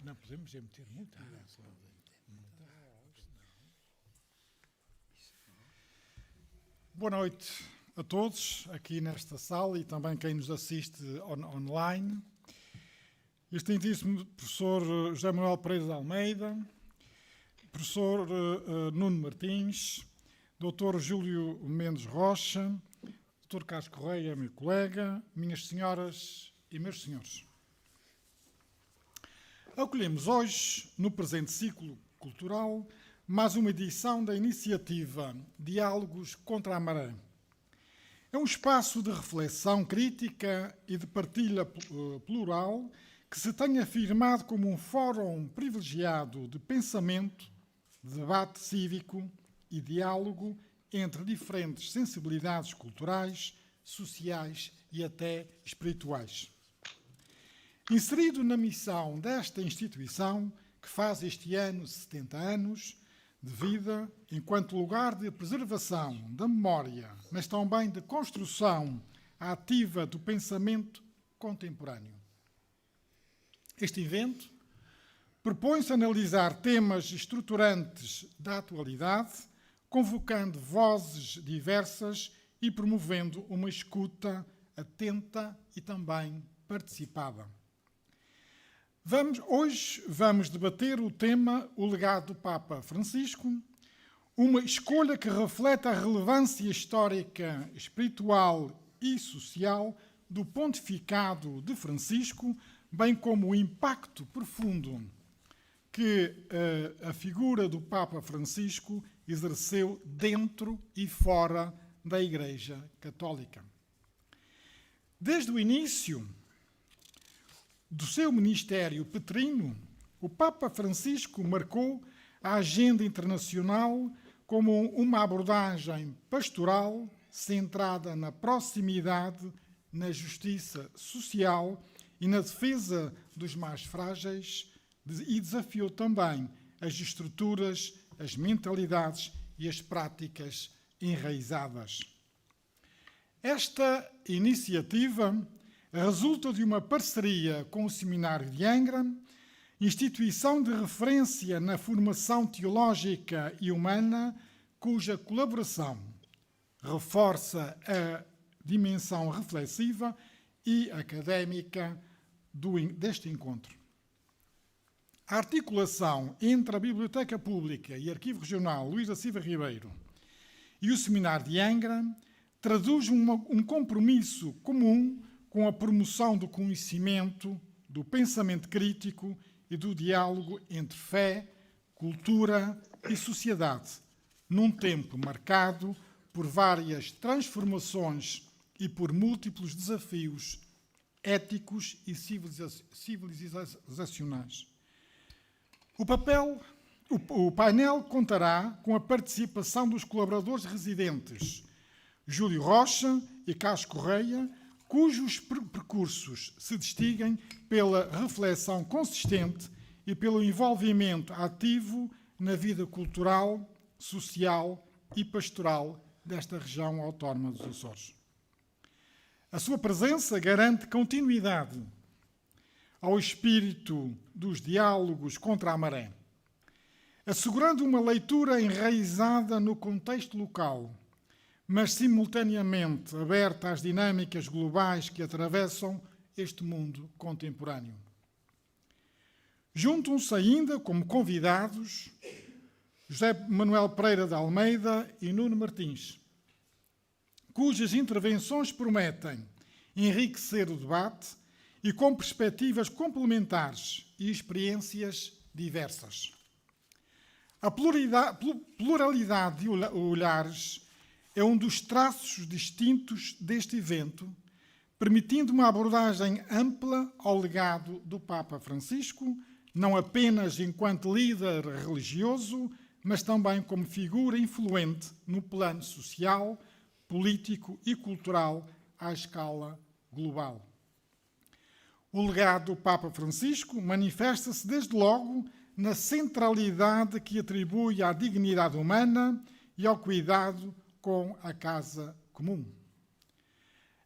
Não podemos meter multa. Boa noite a todos aqui nesta sala e também quem nos assiste online. Excelentíssimo professor José Manuel Pereira de Almeida, professor Nuno Martins, doutor Júlio Mendes Rocha, doutor Carlos Correia, meu colega, minhas senhoras e meus senhores. Acolhemos hoje, no presente ciclo cultural, mais uma edição da iniciativa Diálogos contra a Maré. É um espaço de reflexão crítica e de partilha plural que se tem afirmado como um fórum privilegiado de pensamento, de debate cívico e diálogo entre diferentes sensibilidades culturais, sociais e até espirituais. Inserido na missão desta instituição, que faz este ano 70 anos de vida, enquanto lugar de preservação da memória, mas também de construção ativa do pensamento contemporâneo. Este evento propõe-se analisar temas estruturantes da atualidade, convocando vozes diversas e promovendo uma escuta atenta e também participada. Hoje vamos debater o tema O legado do Papa Francisco, uma escolha que reflete a relevância histórica, espiritual e social do pontificado de Francisco, bem como o impacto profundo que a figura do Papa Francisco exerceu dentro e fora da Igreja Católica. Desde o início do seu ministério petrino, o Papa Francisco marcou a agenda internacional como uma abordagem pastoral centrada na proximidade, na justiça social e na defesa dos mais frágeis e desafiou também as estruturas, as mentalidades e as práticas enraizadas. Esta iniciativa resulta de uma parceria com o Seminário de Angra, instituição de referência na formação teológica e humana, cuja colaboração reforça a dimensão reflexiva e académica deste encontro. A articulação entre a Biblioteca Pública e Arquivo Regional Luís da Silva Ribeiro e o Seminário de Angra traduz um compromisso comum com a promoção do conhecimento, do pensamento crítico e do diálogo entre fé, cultura e sociedade, num tempo marcado por várias transformações e por múltiplos desafios éticos e civilizacionais. O painel contará com a participação dos colaboradores residentes Júlio Rocha e Carlos Correia, cujos percursos se distinguem pela reflexão consistente e pelo envolvimento ativo na vida cultural, social e pastoral desta região autónoma dos Açores. A sua presença garante continuidade ao espírito dos diálogos contra a maré, assegurando uma leitura enraizada no contexto local, mas simultaneamente aberta às dinâmicas globais que atravessam este mundo contemporâneo. Juntam-se ainda como convidados José Manuel Pereira de Almeida e Nuno Martins, cujas intervenções prometem enriquecer o debate e com perspectivas complementares e experiências diversas. A pluralidade de olhares é um dos traços distintos deste evento, permitindo uma abordagem ampla ao legado do Papa Francisco, não apenas enquanto líder religioso, mas também como figura influente no plano social, político e cultural à escala global. O legado do Papa Francisco manifesta-se desde logo na centralidade que atribui à dignidade humana e ao cuidado com a casa comum.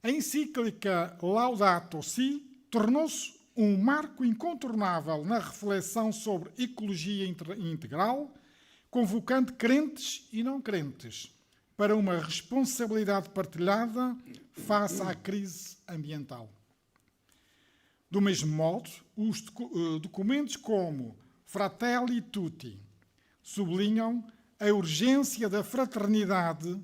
A encíclica Laudato Si tornou-se um marco incontornável na reflexão sobre ecologia integral, convocando crentes e não crentes para uma responsabilidade partilhada face à crise ambiental. Do mesmo modo, os documentos como Fratelli Tutti sublinham a urgência da fraternidade,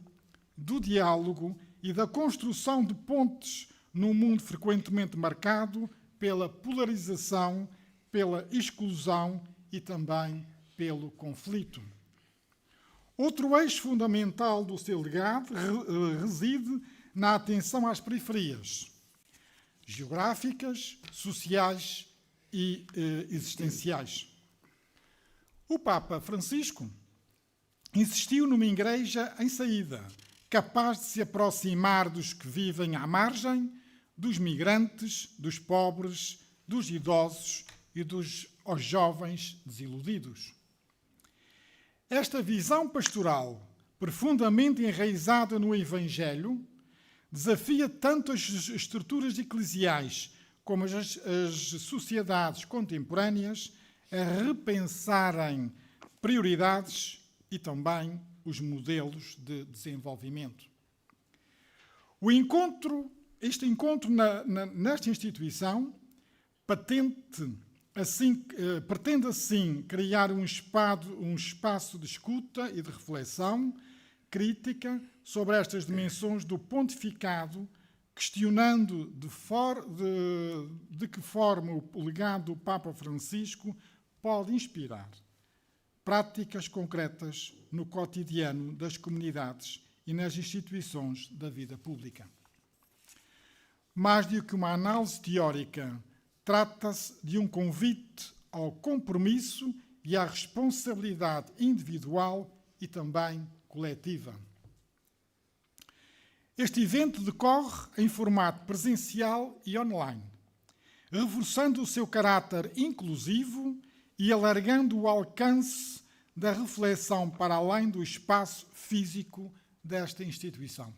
do diálogo e da construção de pontes num mundo frequentemente marcado pela polarização, pela exclusão e também pelo conflito. Outro eixo fundamental do seu legado reside na atenção às periferias geográficas, sociais e existenciais. O Papa Francisco insistiu numa igreja em saída, capaz de se aproximar dos que vivem à margem, dos migrantes, dos pobres, dos idosos e dos jovens desiludidos. Esta visão pastoral, profundamente enraizada no Evangelho, desafia tanto as estruturas eclesiais como as sociedades contemporâneas a repensarem prioridades e também os modelos de desenvolvimento. Este encontro nesta instituição pretende assim criar um espaço de escuta e de reflexão crítica sobre estas dimensões do pontificado, questionando de que forma o legado do Papa Francisco pode inspirar práticas concretas no cotidiano das comunidades e nas instituições da vida pública. Mais do que uma análise teórica, trata-se de um convite ao compromisso e à responsabilidade individual e também coletiva. Este evento decorre em formato presencial e online, reforçando o seu caráter inclusivo e alargando o alcance da reflexão para além do espaço físico desta instituição.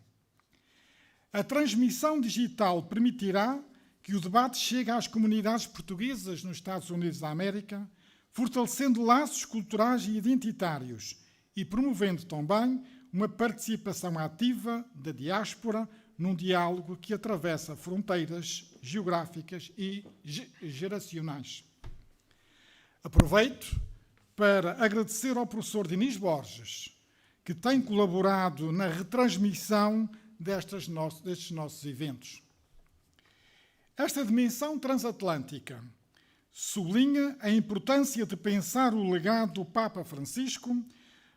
A transmissão digital permitirá que o debate chegue às comunidades portuguesas nos Estados Unidos da América, fortalecendo laços culturais e identitários e promovendo também uma participação ativa da diáspora num diálogo que atravessa fronteiras geográficas e geracionais. Aproveito para agradecer ao professor Dinis Borges, que tem colaborado na retransmissão destes nossos eventos. Esta dimensão transatlântica sublinha a importância de pensar o legado do Papa Francisco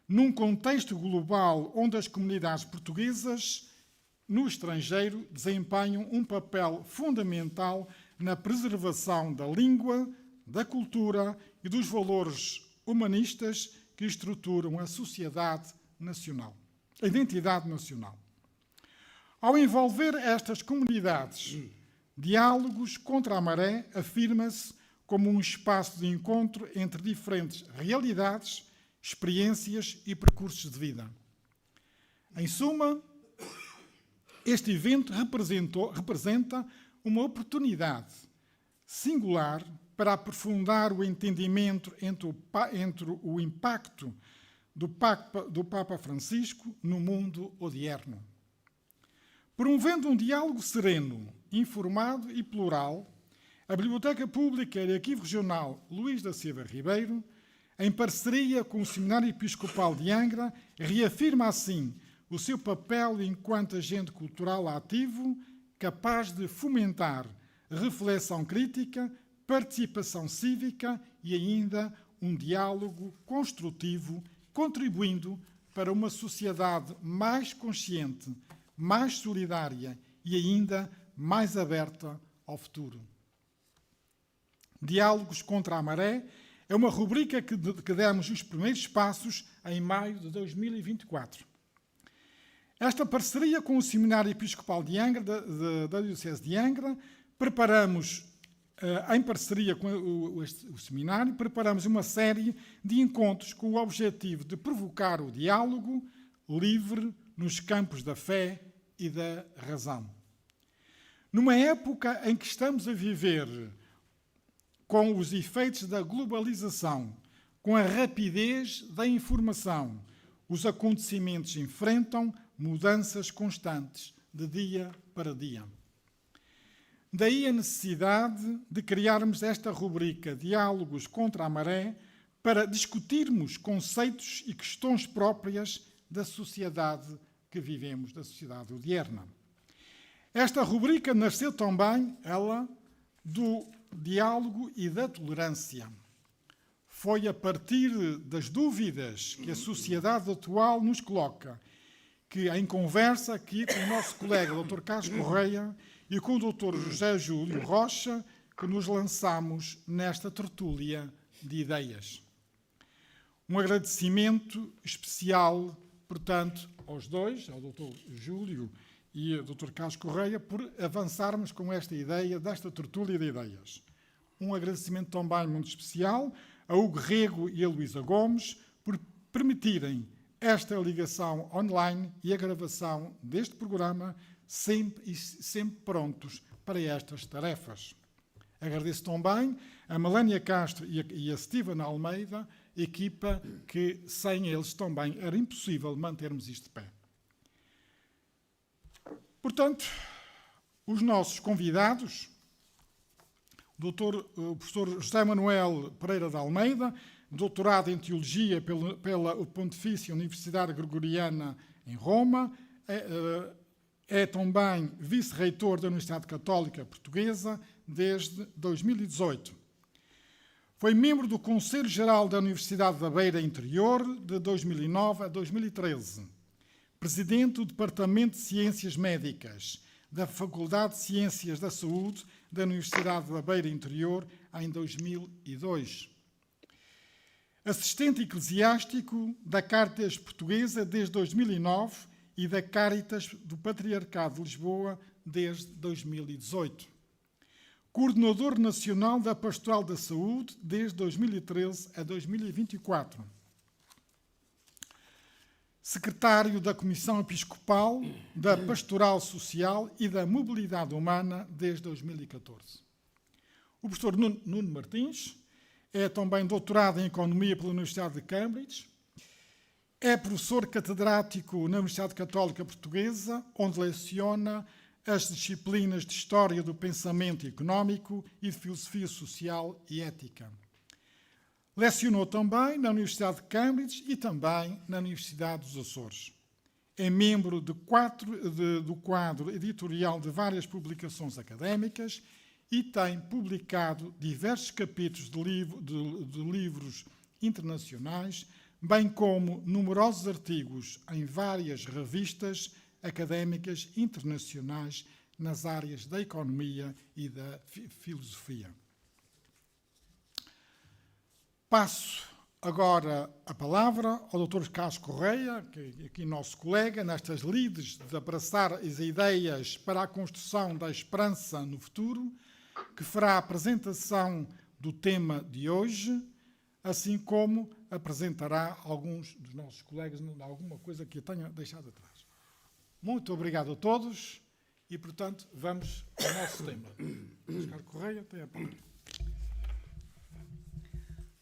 num contexto global onde as comunidades portuguesas no estrangeiro desempenham um papel fundamental na preservação da língua, da cultura e dos valores humanistas que estruturam a sociedade nacional, a identidade nacional. Ao envolver estas comunidades, Diálogos contra a Maré afirma-se como um espaço de encontro entre diferentes realidades, experiências e percursos de vida. Em suma, este evento representa uma oportunidade singular para aprofundar o entendimento entre o impacto do Papa Francisco no mundo odierno. Promovendo um diálogo sereno, informado e plural, a Biblioteca Pública e Arquivo Regional Luís da Silva Ribeiro, em parceria com o Seminário Episcopal de Angra, reafirma assim o seu papel enquanto agente cultural ativo, capaz de fomentar reflexão crítica, participação cívica e ainda um diálogo construtivo, contribuindo para uma sociedade mais consciente, mais solidária e ainda mais aberta ao futuro. Diálogos contra a Maré é uma rubrica que demos os primeiros passos em maio de 2024. Esta parceria com o Seminário Episcopal de Angra, da Diocese de Angra, preparamos, em parceria com o Seminário, preparamos uma série de encontros com o objetivo de provocar o diálogo livre nos campos da fé e da razão. Numa época em que estamos a viver com os efeitos da globalização, com a rapidez da informação. Os acontecimentos enfrentam mudanças constantes, de dia para dia. Daí a necessidade de criarmos esta rubrica Diálogos contra a Maré para discutirmos conceitos e questões próprias da sociedade que vivemos, da sociedade odierna. Esta rubrica nasceu também, ela, do diálogo e da tolerância. Foi a partir das dúvidas que a sociedade atual nos coloca, que em conversa aqui com o nosso colega Dr. Carlos Correia e com o Dr. José Júlio Rocha, que nos lançamos nesta tertúlia de ideias. Um agradecimento especial, portanto, aos dois, ao Dr. Júlio e ao Dr. Carlos Correia, por avançarmos com esta ideia desta tertúlia de ideias. Um agradecimento também muito especial a Hugo Rego e a Luísa Gomes por permitirem esta ligação online e a gravação deste programa sempre prontos para estas tarefas. Agradeço também a Melania Castro e a Steven Almeida, equipa que sem eles também era impossível mantermos isto de pé. Portanto, os nossos convidados, o professor José Manuel Pereira de Almeida, doutorado em Teologia pela Pontifícia Universidade Gregoriana em Roma, é também vice-reitor da Universidade Católica Portuguesa desde 2018. Foi membro do Conselho Geral da Universidade da Beira Interior de 2009 a 2013. Presidente do Departamento de Ciências Médicas da Faculdade de Ciências da Saúde da Universidade da Beira Interior em 2002. Assistente eclesiástico da Cáritas Portuguesa desde 2009 e da Cáritas do Patriarcado de Lisboa desde 2018. Coordenador Nacional da Pastoral da Saúde desde 2013 a 2024. Secretário da Comissão Episcopal da Pastoral Social e da Mobilidade Humana desde 2014. O professor Nuno Martins é também doutorado em Economia pela Universidade de Cambridge, é professor catedrático na Universidade Católica Portuguesa, onde leciona as disciplinas de História do Pensamento Económico e de Filosofia Social e Ética. Lecionou também na Universidade de Cambridge e também na Universidade dos Açores. É membro do quadro editorial de várias publicações académicas e tem publicado diversos capítulos de livros internacionais, bem como numerosos artigos em várias revistas académicas internacionais nas áreas da economia e da filosofia. Passo agora a palavra ao Dr. Carlos Correia, que é aqui nosso colega, nestas lides de abraçar as ideias para a construção da esperança no futuro, que fará a apresentação do tema de hoje, assim como apresentará alguns dos nossos colegas, alguma coisa que eu tenha deixado atrás. Muito obrigado a todos e, portanto, vamos ao nosso tema. Carlos Correia, tem a palavra.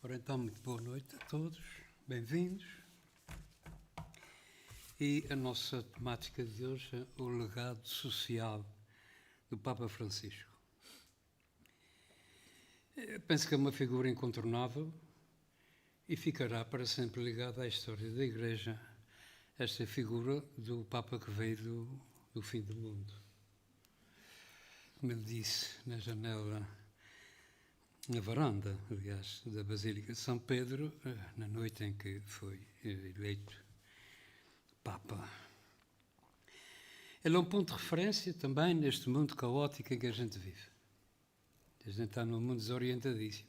Ora, então, muito boa noite a todos, bem-vindos. E a nossa temática de hoje é o legado social do Papa Francisco. Eu penso que é uma figura incontornável e ficará para sempre ligada à história da Igreja, esta figura do Papa que veio do fim do mundo. Como ele disse na janela, na varanda, aliás, da Basílica de São Pedro, na noite em que foi eleito Papa. Ele é um ponto de referência também neste mundo caótico em que a gente vive. A gente está num mundo desorientadíssimo.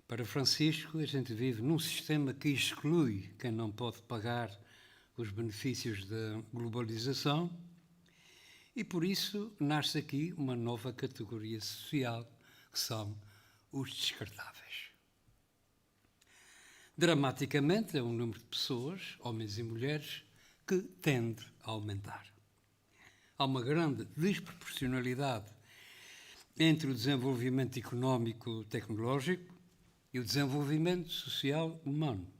Para Francisco, a gente vive num sistema que exclui quem não pode pagar os benefícios da globalização e, por isso, nasce aqui uma nova categoria social que são os descartáveis. Dramaticamente, é um número de pessoas, homens e mulheres, que tende a aumentar. Há uma grande desproporcionalidade entre o desenvolvimento económico-tecnológico e o desenvolvimento social humano.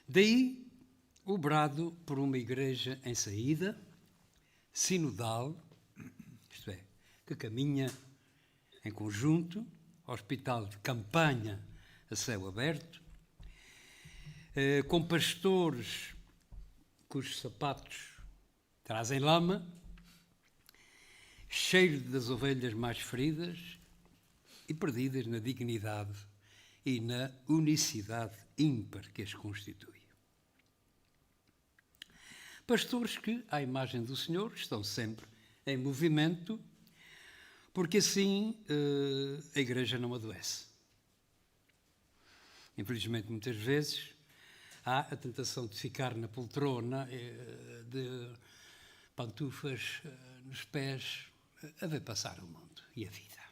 Daí o brado por uma igreja em saída, sinodal, isto é, que caminha em conjunto, hospital de campanha a céu aberto, com pastores cujos sapatos trazem lama, cheiro das ovelhas mais feridas e perdidas na dignidade e na unicidade ímpar que as constitui. Pastores que, à imagem do Senhor, estão sempre em movimento, porque assim a Igreja não adoece. Infelizmente, muitas vezes, há a tentação de ficar na poltrona, de pantufas nos pés, a ver passar o mundo e a vida.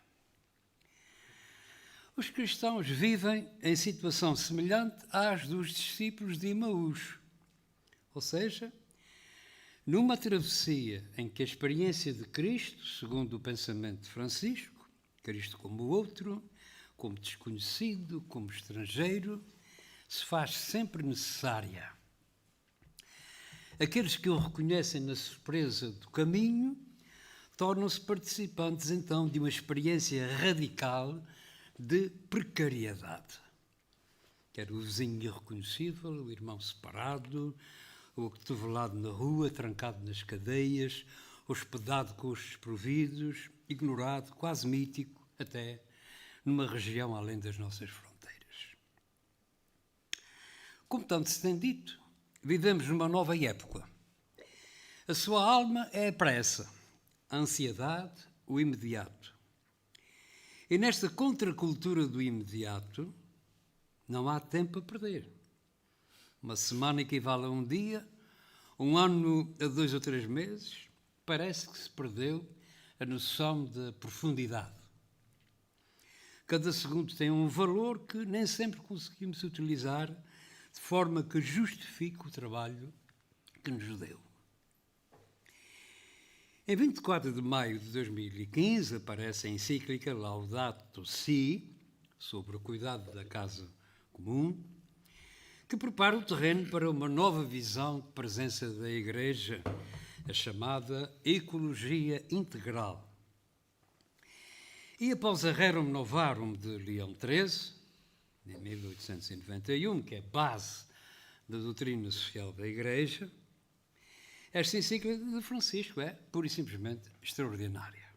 Os cristãos vivem em situação semelhante às dos discípulos de Emaús, ou seja, numa travessia em que a experiência de Cristo, segundo o pensamento de Francisco, Cristo como outro, como desconhecido, como estrangeiro, se faz sempre necessária. Aqueles que o reconhecem na surpresa do caminho tornam-se participantes, então, de uma experiência radical de precariedade. Quer o vizinho irreconhecível, o irmão separado, o acotovelado na rua, trancado nas cadeias, hospedado com os desprovidos, ignorado, quase mítico, até numa região além das nossas fronteiras. Como tanto se tem dito, vivemos numa nova época. A sua alma é a pressa, a ansiedade, o imediato. E nesta contracultura do imediato, não há tempo a perder. Uma semana equivale a um dia, um ano a 2 ou 3 meses, parece que se perdeu a noção de profundidade. Cada segundo tem um valor que nem sempre conseguimos utilizar de forma que justifique o trabalho que nos deu. Em 24 de maio de 2015 aparece a encíclica Laudato Si, sobre o cuidado da casa comum, que prepara o terreno para uma nova visão de presença da Igreja, a chamada ecologia integral. E após a Rerum Novarum de Leão XIII, de 1891, que é base da doutrina social da Igreja, esta encíclica de Francisco é, pura e simplesmente, extraordinária.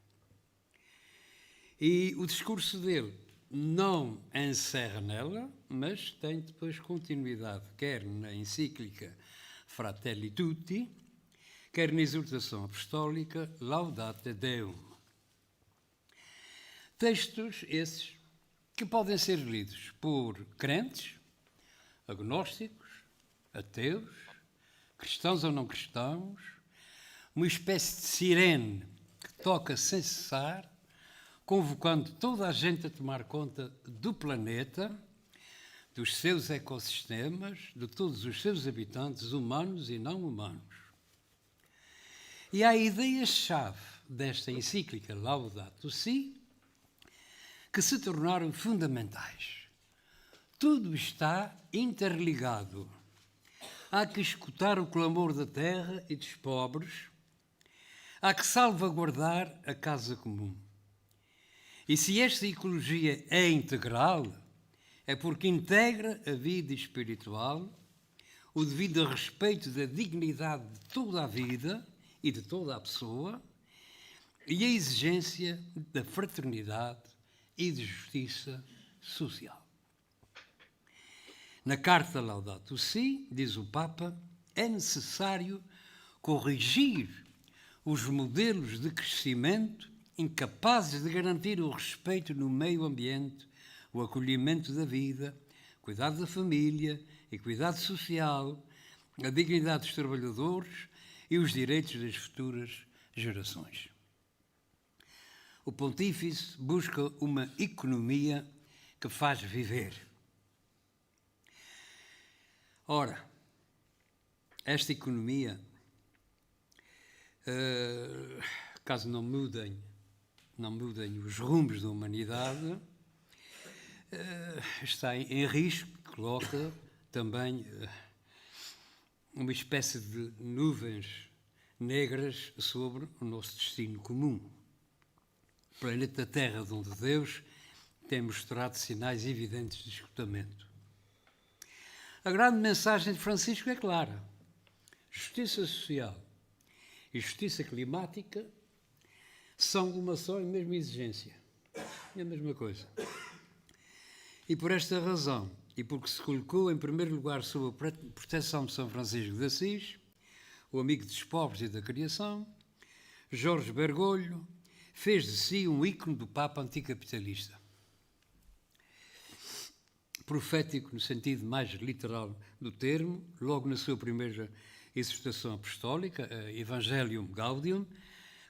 E o discurso dele não encerra nela, mas tem depois continuidade, quer na encíclica Fratelli Tutti, quer na exortação apostólica Laudate Deum. Textos esses que podem ser lidos por crentes, agnósticos, ateus, cristãos ou não cristãos, uma espécie de sirene que toca sem cessar, convocando toda a gente a tomar conta do planeta, dos seus ecossistemas, de todos os seus habitantes, humanos e não humanos. E há ideias-chave desta encíclica Laudato Si que se tornaram fundamentais. Tudo está interligado. Há que escutar o clamor da terra e dos pobres, há que salvaguardar a casa comum. E se esta ecologia é integral, é porque integra a vida espiritual, o devido respeito da dignidade de toda a vida e de toda a pessoa, e a exigência da fraternidade e de justiça social. Na carta Laudato Si, diz o Papa, é necessário corrigir os modelos de crescimento incapazes de garantir o respeito no meio ambiente, o acolhimento da vida, cuidado da família e cuidado social, a dignidade dos trabalhadores e os direitos das futuras gerações. O Pontífice busca uma economia que faz viver. Ora, esta economia, caso não mudem não mudem os rumos da humanidade, está em risco, coloca também uma espécie de nuvens negras sobre o nosso destino comum. O planeta Terra, de onde Deus tem mostrado sinais evidentes de esgotamento. A grande mensagem de Francisco é clara. Justiça social e justiça climática são uma só e mesma exigência. É a mesma coisa. E por esta razão, e porque se colocou em primeiro lugar sob a proteção de São Francisco de Assis, o amigo dos pobres e da criação, Jorge Bergoglio fez de si um ícone do Papa anticapitalista. Profético no sentido mais literal do termo, logo na sua primeira exortação apostólica, a Evangelium Gaudium,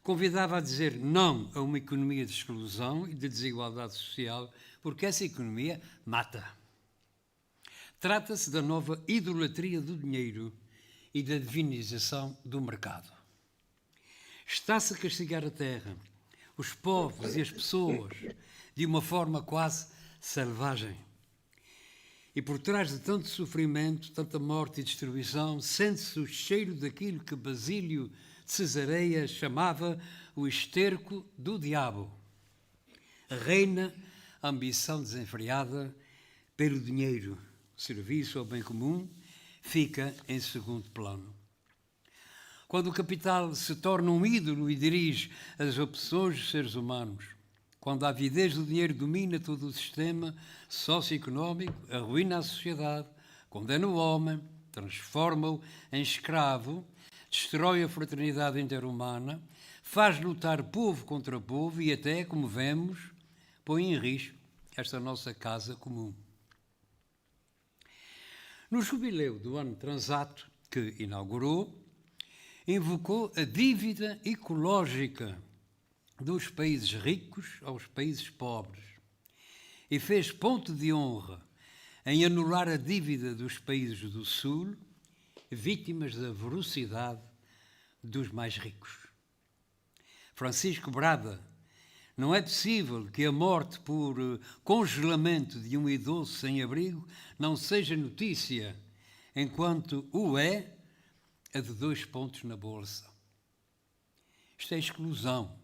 convidava a dizer não a uma economia de exclusão e de desigualdade social, porque essa economia mata. Trata-se da nova idolatria do dinheiro e da divinização do mercado. Está-se a castigar a terra, os povos e as pessoas de uma forma quase selvagem. E por trás de tanto sofrimento, tanta morte e destruição, sente-se o cheiro daquilo que Basílio de Cesareia chamava o esterco do diabo. Reina a ambição desenfreada pelo dinheiro. O serviço ao bem comum fica em segundo plano. Quando o capital se torna um ídolo e dirige as opções dos seres humanos, quando a avidez do dinheiro domina todo o sistema socioeconómico, arruína a sociedade, condena o homem, transforma-o em escravo, destrói a fraternidade interhumana, faz lutar povo contra povo e até, como vemos, põe em risco esta nossa casa comum. No jubileu do ano transato que inaugurou, invocou a dívida ecológica dos países ricos aos países pobres e fez ponto de honra em anular a dívida dos países do Sul, vítimas da voracidade dos mais ricos. Francisco brada: não é possível que a morte por congelamento de um idoso sem abrigo não seja notícia, enquanto o é a de 2 pontos na bolsa. Isto é exclusão.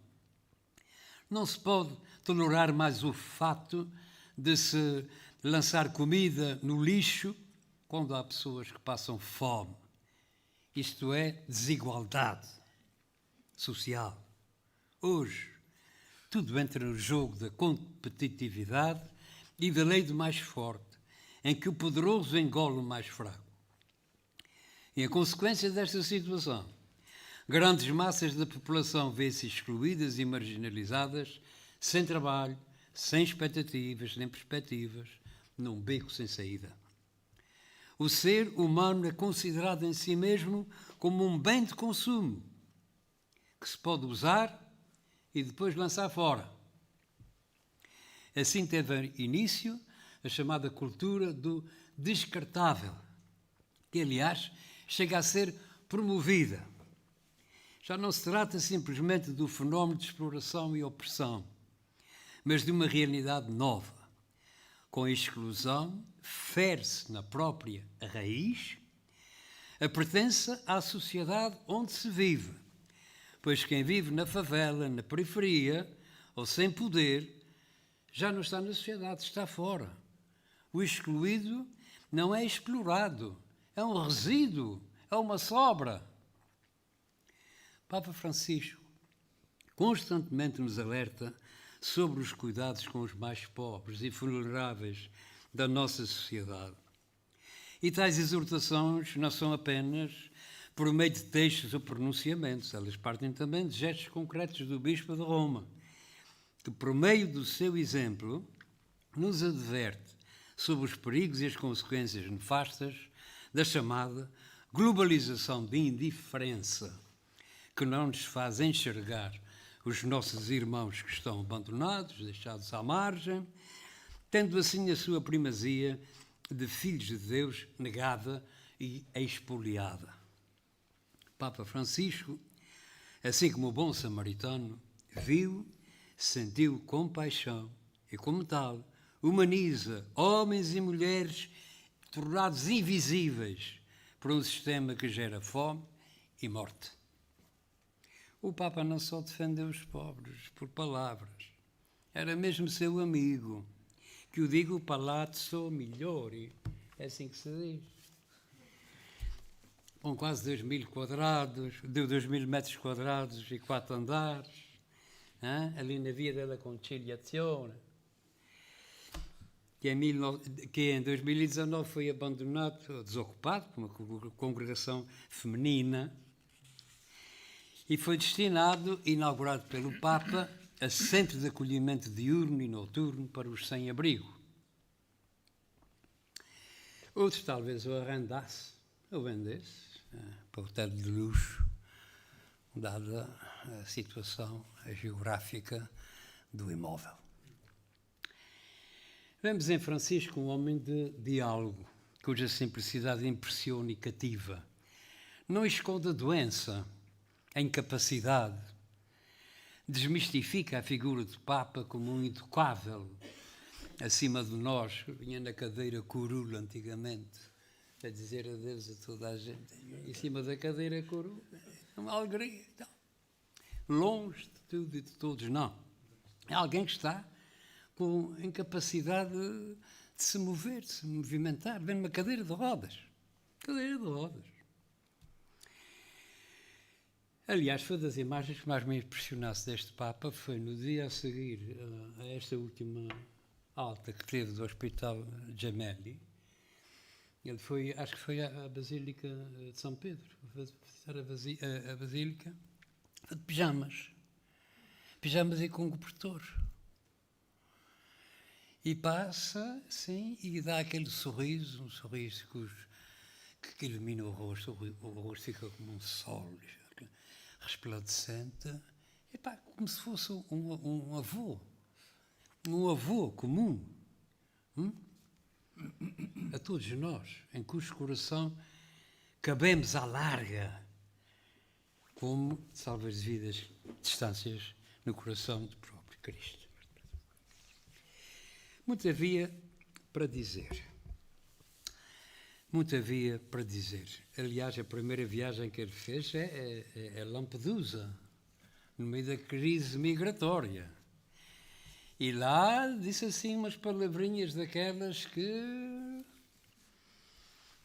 Não se pode tolerar mais o fato de se lançar comida no lixo quando há pessoas que passam fome. Isto é desigualdade social. Hoje, tudo entra no jogo da competitividade e da lei do mais forte, em que o poderoso engole o mais fraco. E a consequência desta situação, grandes massas da população vêem-se excluídas e marginalizadas, sem trabalho, sem expectativas, nem perspectivas, num beco sem saída. O ser humano é considerado em si mesmo como um bem de consumo, que se pode usar e depois lançar fora. Assim teve início a chamada cultura do descartável, que, aliás, chega a ser promovida. Já não se trata simplesmente do fenómeno de exploração e opressão, mas de uma realidade nova. Com a exclusão, fere-se na própria raiz a pertença à sociedade onde se vive, pois quem vive na favela, na periferia ou sem poder, já não está na sociedade, está fora. O excluído não é explorado, é um resíduo, é uma sobra. Papa Francisco constantemente nos alerta sobre os cuidados com os mais pobres e vulneráveis da nossa sociedade. E tais exortações não são apenas por meio de textos ou pronunciamentos, elas partem também de gestos concretos do Bispo de Roma, que por meio do seu exemplo nos adverte sobre os perigos e as consequências nefastas da chamada globalização de indiferença, que não nos faz enxergar os nossos irmãos que estão abandonados, deixados à margem, tendo assim a sua primazia de filhos de Deus negada e expoliada. Papa Francisco, assim como o bom samaritano, viu, sentiu compaixão e, como tal, humaniza homens e mulheres tornados invisíveis por um sistema que gera fome e morte. O Papa não só defendeu os pobres por palavras, era mesmo seu amigo, que o digo palazzo migliori, é assim que se diz. Com quase 2.000 quadrados, de 2.000 metros quadrados e 4 andares, ali na Via della Conciliazione, que em 2019 foi abandonado, desocupado por uma congregação feminina, e foi destinado, inaugurado pelo Papa, a centro de acolhimento diurno e noturno para os sem-abrigo. Outros talvez o arrendasse, ou vendesse, para o hotel de luxo, dada a situação geográfica do imóvel. Vemos em Francisco um homem de diálogo, cuja simplicidade impressiona e cativa. Não esconde a doença, a incapacidade. Desmistifica a figura do Papa como um intocável acima de nós. Vinha na cadeira curula antigamente, a dizer adeus a toda a gente. Em cima da cadeira curula, uma alegria. Então, longe de tudo e de todos, não. É alguém que está com incapacidade de se mover, de se movimentar. Vem numa cadeira de rodas. Cadeira de rodas. Aliás, foi das imagens que mais me impressionasse deste Papa, foi no dia a seguir a esta última alta que teve do Hospital Gemelli. Ele foi, acho que foi à Basílica de São Pedro, a Basílica, de pijamas. Pijamas e com cobertor. E passa, sim, e dá aquele sorriso, um sorriso que ilumina o rosto fica como um sol resplandecente, e pá, como se fosse um avô comum, a todos nós, em cujo coração cabemos à larga, como, salvo as devidas distâncias, no coração do próprio Cristo. Muito havia para dizer. Muito havia para dizer. Aliás, a primeira viagem que ele fez é Lampedusa, no meio da crise migratória. E lá disse assim umas palavrinhas daquelas que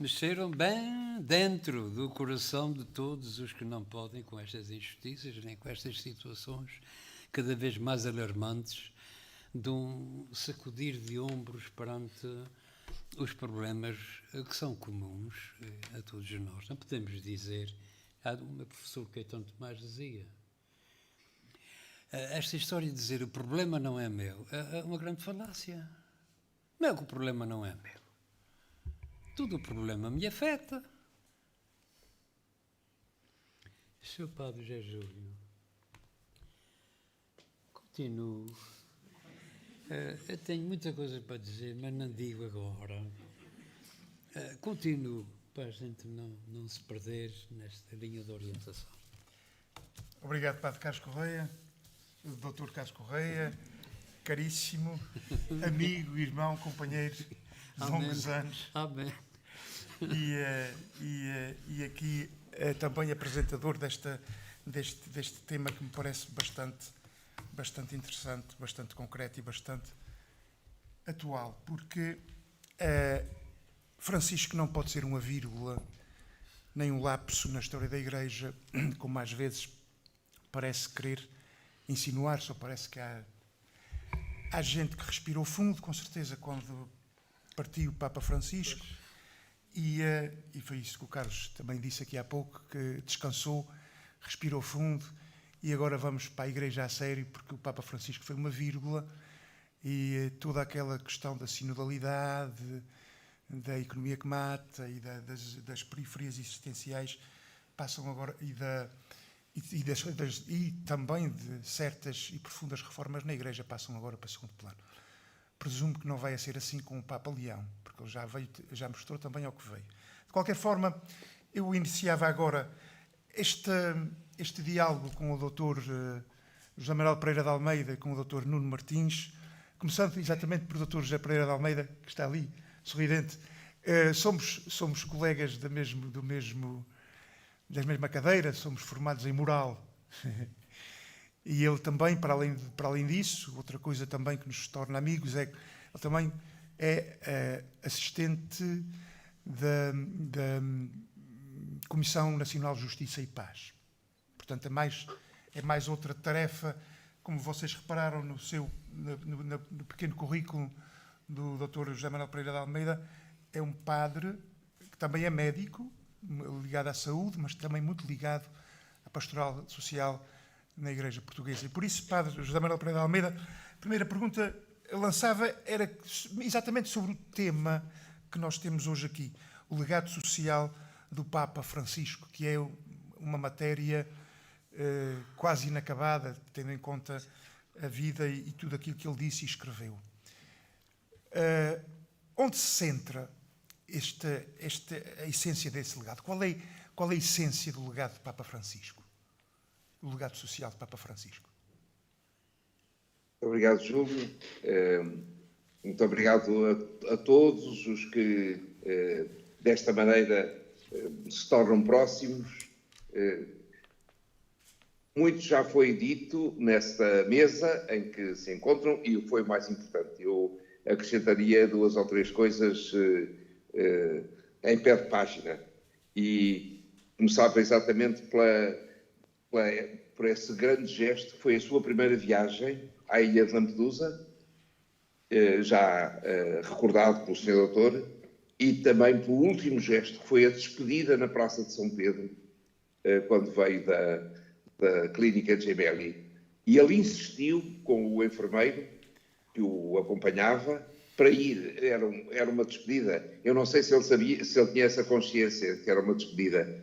mexeram bem dentro do coração de todos os que não podem com estas injustiças, nem com estas situações cada vez mais alarmantes de um sacudir de ombros perante os problemas que são comuns a todos nós. Não podemos dizer, o meu professor Caetano Tomás dizia, esta história de dizer o problema não é meu, é uma grande falácia. Não é que o problema não é meu. Tudo o problema me afeta. Sr. Padre José Júlio, continuo. Eu tenho muita coisa para dizer, mas não digo agora. Continuo, para a gente não se perder nesta linha de orientação. Obrigado, Padre Carlos Correia, Dr. Carlos Correia, caríssimo, amigo, irmão, companheiro de longos anos. Amém. E aqui também apresentador deste tema que me parece bastante interessante, bastante concreto e bastante atual, porque Francisco não pode ser uma vírgula, nem um lapso na história da Igreja, como às vezes parece querer insinuar, só parece que há gente que respirou fundo, com certeza, quando partiu o Papa Francisco, e foi isso que o Carlos também disse aqui há pouco, que descansou, respirou fundo, e agora vamos para a Igreja a sério, porque o Papa Francisco foi uma vírgula, e toda aquela questão da sinodalidade, da economia que mata e das periferias existenciais passam agora, e também de certas e profundas reformas na Igreja passam agora para segundo plano. Presumo que não vai ser assim com o Papa Leão, porque ele já mostrou também ao que veio. De qualquer forma, eu iniciava agora este diálogo com o Dr. José Manuel Pereira de Almeida com o Dr. Nuno Martins, começando exatamente por Dr. José Pereira de Almeida, que está ali, sorridente. Somos colegas da mesma cadeira, somos formados em moral. E ele também, para além disso, outra coisa também que nos torna amigos é que ele também é assistente da Comissão Nacional de Justiça e Paz. Portanto, é mais outra tarefa, como vocês repararam no pequeno currículo do Dr. José Manuel Pereira de Almeida, é um padre que também é médico, ligado à saúde, mas também muito ligado à pastoral social na Igreja Portuguesa. E por isso, Padre José Manuel Pereira de Almeida, a primeira pergunta que eu lançava era exatamente sobre o tema que nós temos hoje aqui, o legado social do Papa Francisco, que é uma matéria quase inacabada, tendo em conta a vida e tudo aquilo que ele disse e escreveu. Onde se centra a essência desse legado? Qual é a essência do legado do Papa Francisco? O legado social do Papa Francisco? Obrigado, Júlio. Muito obrigado a todos os que, desta maneira, se tornam próximos. Muito já foi dito nesta mesa em que se encontram e o que foi mais importante. Eu acrescentaria 2 ou 3 coisas em pé de página. E começava exatamente por esse grande gesto, que foi a sua primeira viagem à ilha de Lampedusa, já recordado pelo Sr. Doutor, e também pelo último gesto, que foi a despedida na Praça de São Pedro, quando veio da Clínica de Gemelli. E ele insistiu com o enfermeiro que o acompanhava para ir. Era uma despedida. Eu não sei se ele sabia, se ele tinha essa consciência que era uma despedida.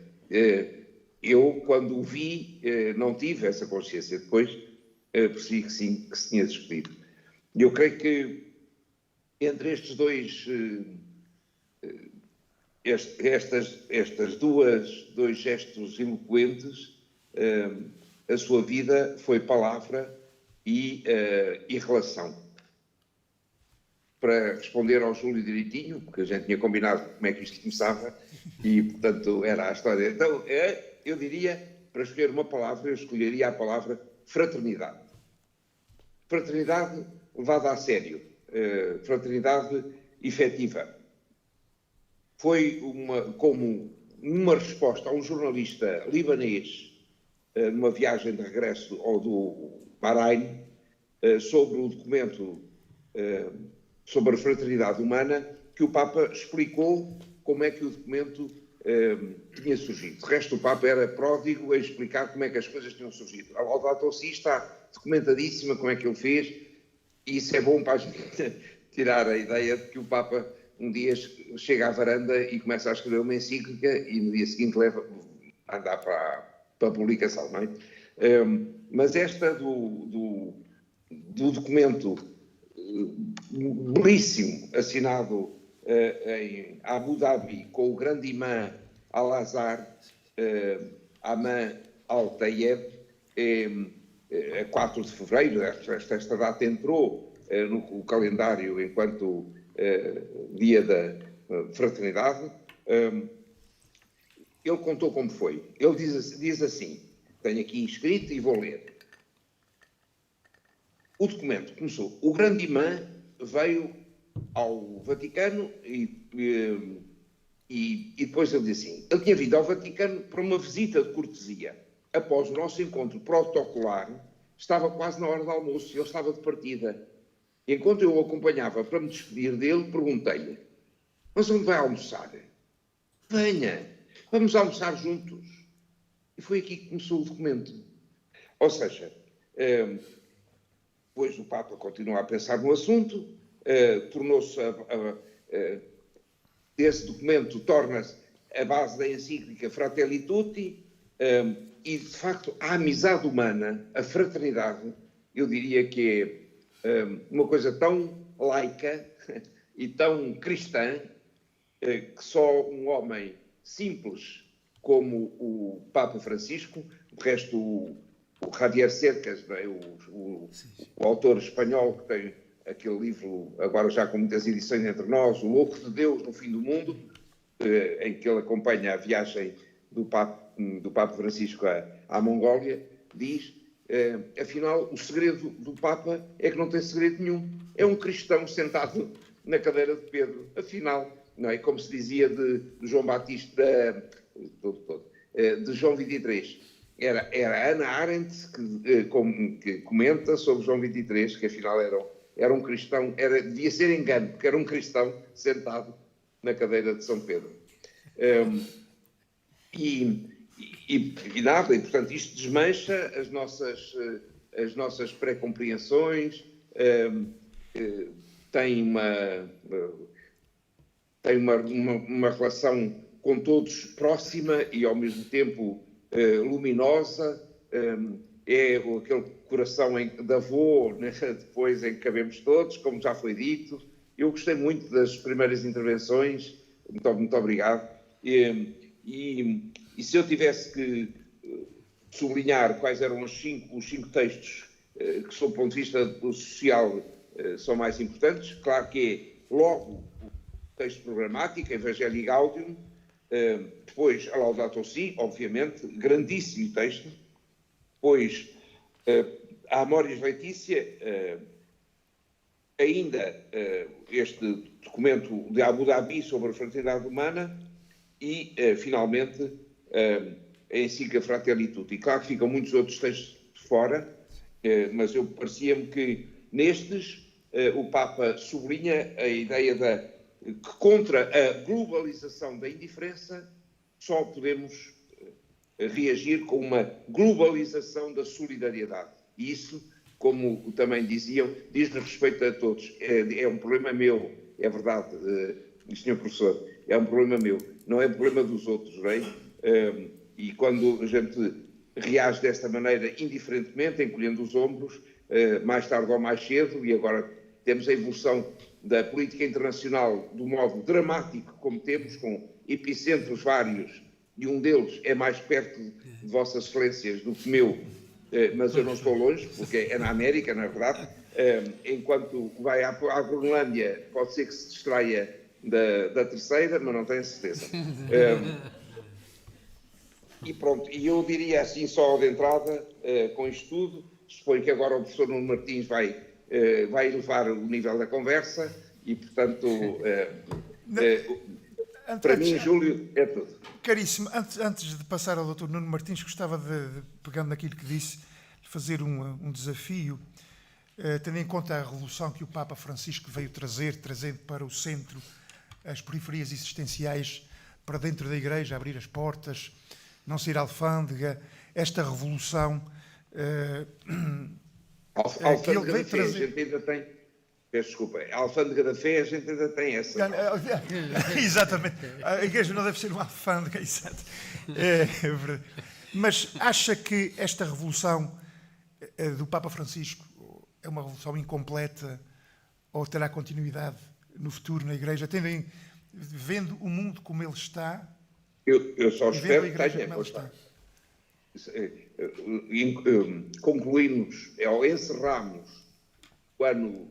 Eu, quando o vi, não tive essa consciência. Depois percebi que sim, que se tinha despedido. Eu creio que entre estes dois dois gestos eloquentes, a sua vida foi palavra e relação. Para responder ao Júlio direitinho, porque a gente tinha combinado como é que isto começava, e, portanto, era a história. Então, eu diria, para escolher uma palavra, eu escolheria a palavra fraternidade. Fraternidade levada a sério. Fraternidade efetiva. Foi como uma resposta a um jornalista libanês numa viagem de regresso ao do Bahrein sobre o documento sobre a fraternidade humana, que o Papa explicou como é que o documento tinha surgido. De resto, o Papa era pródigo a explicar como é que as coisas tinham surgido. A Laudato Si está documentadíssima como é que ele fez, e isso é bom para a gente tirar a ideia de que o Papa um dia chega à varanda e começa a escrever uma encíclica e no dia seguinte leva a andar para a publicação, não é? Mas esta do documento belíssimo, assinado em Abu Dhabi com o grande imã Al-Azhar Aman Al-Tayeb, a 4 de fevereiro, esta data entrou no calendário enquanto dia da fraternidade. Ele contou como foi. Ele diz assim, tenho aqui escrito e vou ler. O documento começou. O grande imã veio ao Vaticano e depois ele disse assim, ele tinha vindo ao Vaticano para uma visita de cortesia. Após o nosso encontro protocolar, estava quase na hora do almoço e ele estava de partida. E enquanto eu o acompanhava para me despedir dele, perguntei-lhe, mas onde vai almoçar? Venha, vamos almoçar juntos. E foi aqui que começou o documento. Ou seja, depois o Papa continuou a pensar no assunto, tornou-se esse documento torna-se a base da encíclica Fratelli Tutti, e de facto a amizade humana, a fraternidade, eu diria que é uma coisa tão laica e tão cristã que só um homem simples como o Papa Francisco, de resto Javier Cercas, não é? O autor espanhol que tem aquele livro, agora já com muitas edições entre nós, O Louco de Deus no Fim do Mundo, em que ele acompanha a viagem do Papa Francisco à Mongólia, diz, afinal, o segredo do Papa é que não tem segredo nenhum. É um cristão sentado na cadeira de Pedro. Afinal, não é? Como se dizia de João Batista, de João 23. Era Hannah Arendt que comenta sobre João 23, que afinal era um cristão, devia ser engano, porque era um cristão sentado na cadeira de São Pedro. E nada, e portanto isto desmancha as nossas pré-compreensões, tem uma relação com todos próxima e ao mesmo tempo luminosa, é aquele coração de avô, né, depois em que cabemos todos, como já foi dito. Eu gostei muito das primeiras intervenções, muito obrigado. E se eu tivesse que sublinhar quais eram os cinco textos que, sob o ponto de vista do social, são mais importantes, claro que é logo o texto programático, Evangelii Gaudium, depois a Laudato Si, obviamente, grandíssimo texto, depois a Amoris Laetitia, ainda este documento de Abu Dhabi sobre a fraternidade humana e, finalmente, a encíclica Fratelli Tutti. Claro que ficam muitos outros textos de fora, mas parecia-me que nestes o Papa sublinha a ideia que contra a globalização da indiferença só podemos reagir com uma globalização da solidariedade. E isso, como também diziam, diz-nos respeito a todos. É um problema meu, é verdade, Sr. Professor, é um problema meu, não é problema dos outros, não é? E quando a gente reage desta maneira indiferentemente, encolhendo os ombros, mais tarde ou mais cedo, e agora temos a evolução da política internacional do modo dramático como temos, com epicentros vários, e um deles é mais perto de Vossas Excelências do que meu, mas eu não estou longe, porque é na América, na verdade. Enquanto vai à Groenlândia, pode ser que se distraia da terceira, mas não tenho certeza. E pronto, e eu diria assim só de entrada, com isto tudo, suponho que agora o professor Nuno Martins vai elevar o nível da conversa e, portanto, para mim, Júlio, é tudo. Caríssimo, antes de passar ao Dr. Nuno Martins, gostava pegando naquilo que disse, de fazer um desafio, tendo em conta a revolução que o Papa Francisco veio trazendo para o centro as periferias existenciais, para dentro da Igreja, abrir as portas, não ser alfândega, esta revolução que ele veio trazer. A gente ainda tem, peço desculpa, a alfândega da fé a gente ainda tem essa. Exatamente, a Igreja não deve ser uma alfândega, exato. É verdade. Mas acha que esta revolução do Papa Francisco é uma revolução incompleta ou terá continuidade no futuro na Igreja, vendo o mundo como ele está? Eu só espero que tenha. Concluímos, ou encerramos o ano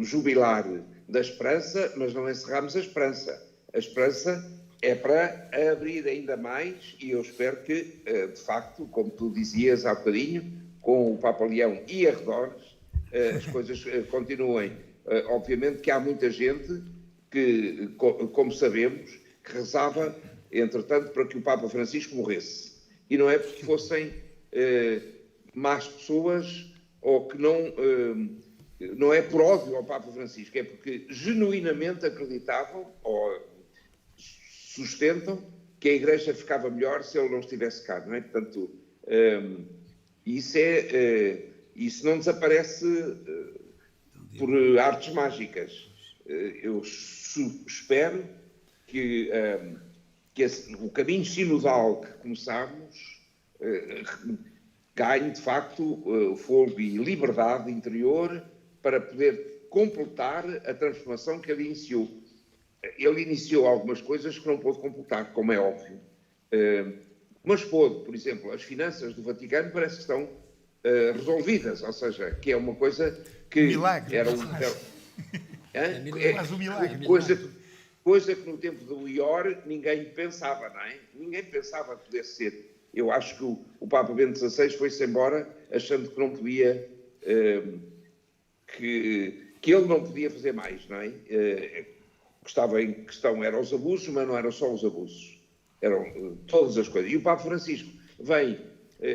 jubilar da esperança, mas não encerramos a esperança. A esperança é para abrir ainda mais, e eu espero que, de facto, como tu dizias há bocadinho, com o Papa Leão e arredores, as coisas continuem. Obviamente que há muita gente que, como sabemos, que rezava, entretanto, para que o Papa Francisco morresse. E não é porque fossem más pessoas ou que não é por ódio ao Papa Francisco, é porque genuinamente acreditavam ou sustentam que a Igreja ficava melhor se ele não estivesse cá, não é? Portanto, isso não desaparece por artes mágicas. Eu espero que o caminho sinodal que começámos ganhe, de facto, fogo e liberdade interior para poder completar a transformação que ele iniciou. Ele iniciou algumas coisas que não pôde completar, como é óbvio, Mas pôde, por exemplo, as finanças do Vaticano parece que estão resolvidas, ou seja, que é uma coisa que milagre, era quase um milagre. coisa que no tempo do IOR ninguém pensava, não é? Ninguém pensava que pudesse ser. Eu acho que o Papa Bento XVI foi-se embora achando que não podia, que ele não podia fazer mais, não é? O que estava em questão eram os abusos, mas não eram só os abusos. Eram todas as coisas. E o Papa Francisco vem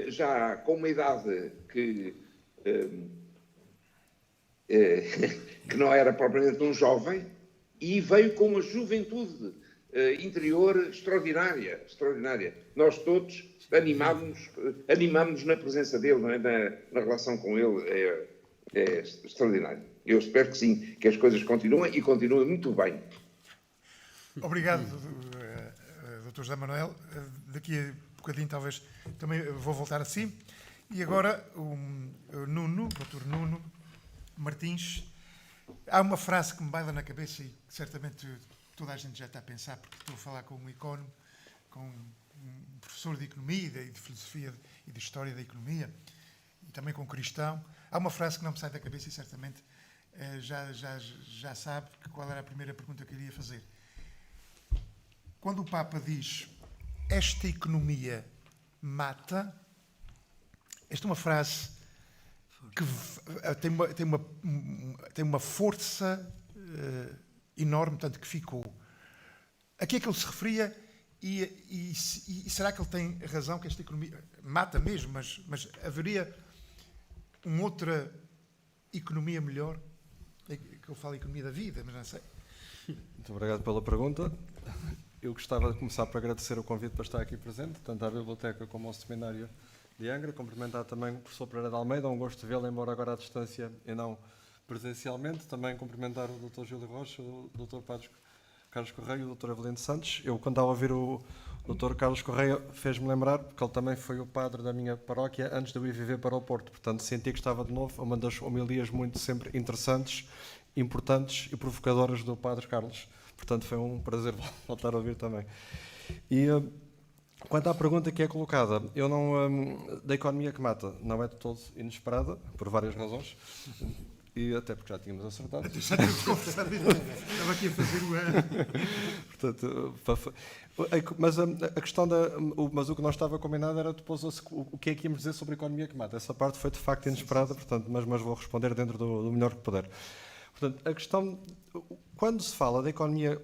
já com uma idade que não era propriamente um jovem, e veio com uma juventude interior extraordinária. Nós todos animámos na presença dele, não é? na relação com ele. É extraordinário. Eu espero que sim, que as coisas continuem e continuem muito bem. Obrigado, Dr. José Manuel. Daqui a bocadinho, talvez, também vou voltar assim. E agora, o Dr. Nuno Martins. Há uma frase que me baila na cabeça e que certamente toda a gente já está a pensar, porque estou a falar com um ecónomo, com um professor de economia e de filosofia e de história da economia, e também com um cristão. Há uma frase que não me sai da cabeça e certamente já sabe qual era a primeira pergunta que eu iria fazer. Quando o Papa diz esta economia mata, esta é uma frase que tem uma força enorme, tanto que ficou. A que é que ele se referia e será que ele tem razão que esta economia mata mesmo, mas haveria uma outra economia melhor? É que eu falo economia da vida, mas não sei. Muito obrigado pela pergunta. Eu gostava de começar por agradecer o convite para estar aqui presente, tanto à Biblioteca como ao Seminário de Angra, cumprimentar também o professor Pereira de Almeida, um gosto de vê-lo, embora agora à distância e não presencialmente, também cumprimentar o Dr. Júlio Rocha, o Dr. Padre Carlos Correia e o Dr. Avelino Santos. Eu, quando estava a ouvir o Dr. Carlos Correia, fez-me lembrar, porque ele também foi o padre da minha paróquia antes de eu ir viver para o Porto, portanto senti que estava de novo a uma das homilias muito sempre interessantes, importantes e provocadoras do Padre Carlos, portanto foi um prazer voltar a ouvir também. E quanto à pergunta que é colocada, eu não, da economia que mata, não é de todo inesperada, por várias razões, e até porque já tínhamos acertado. Já tínhamos conversado, estava aqui a fazer Portanto, mas a questão mas o que não estava combinado era depois o que é que íamos dizer sobre a economia que mata. Essa parte foi de facto inesperada, portanto, mas vou responder dentro do melhor que puder. Portanto, a questão, quando se fala da economia,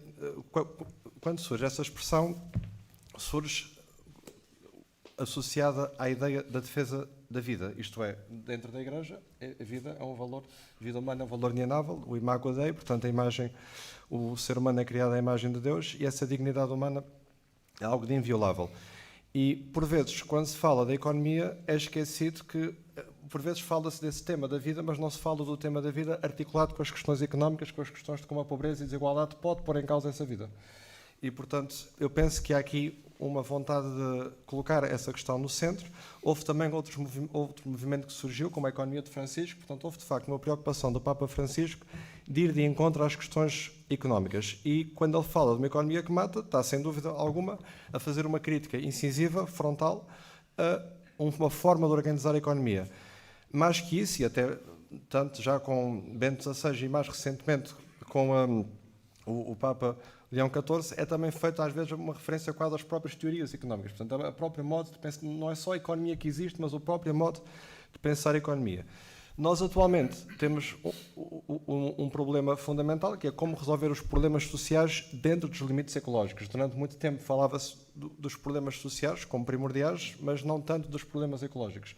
quando surge essa expressão, surge associada à ideia da defesa da vida, isto é, dentro da Igreja, a vida é um valor, a vida humana é um valor inalienável, o imago Dei, portanto a imagem, o ser humano é criado à imagem de Deus e essa dignidade humana é algo de inviolável. E, por vezes, quando se fala da economia, é esquecido que, por vezes, fala-se desse tema da vida, mas não se fala do tema da vida articulado com as questões económicas, com as questões de como a pobreza e desigualdade pode pôr em causa essa vida. E, portanto, eu penso que há aqui uma vontade de colocar essa questão no centro. Houve também outro movimento que surgiu, como a economia de Francisco. Portanto, houve, de facto, uma preocupação do Papa Francisco de ir de encontro às questões económicas. E, quando ele fala de uma economia que mata, está, sem dúvida alguma, a fazer uma crítica incisiva, frontal, a uma forma de organizar a economia. Mais que isso, e até tanto já com Bento XVI e mais recentemente com o Papa Leão XIV, é também feito às vezes uma referência quase às próprias teorias económicas. Portanto, a própria modo de pensar, não é só a economia que existe, mas o próprio modo de pensar a economia. Nós atualmente temos um problema fundamental, que é como resolver os problemas sociais dentro dos limites ecológicos. Durante muito tempo falava-se dos problemas sociais como primordiais, mas não tanto dos problemas ecológicos.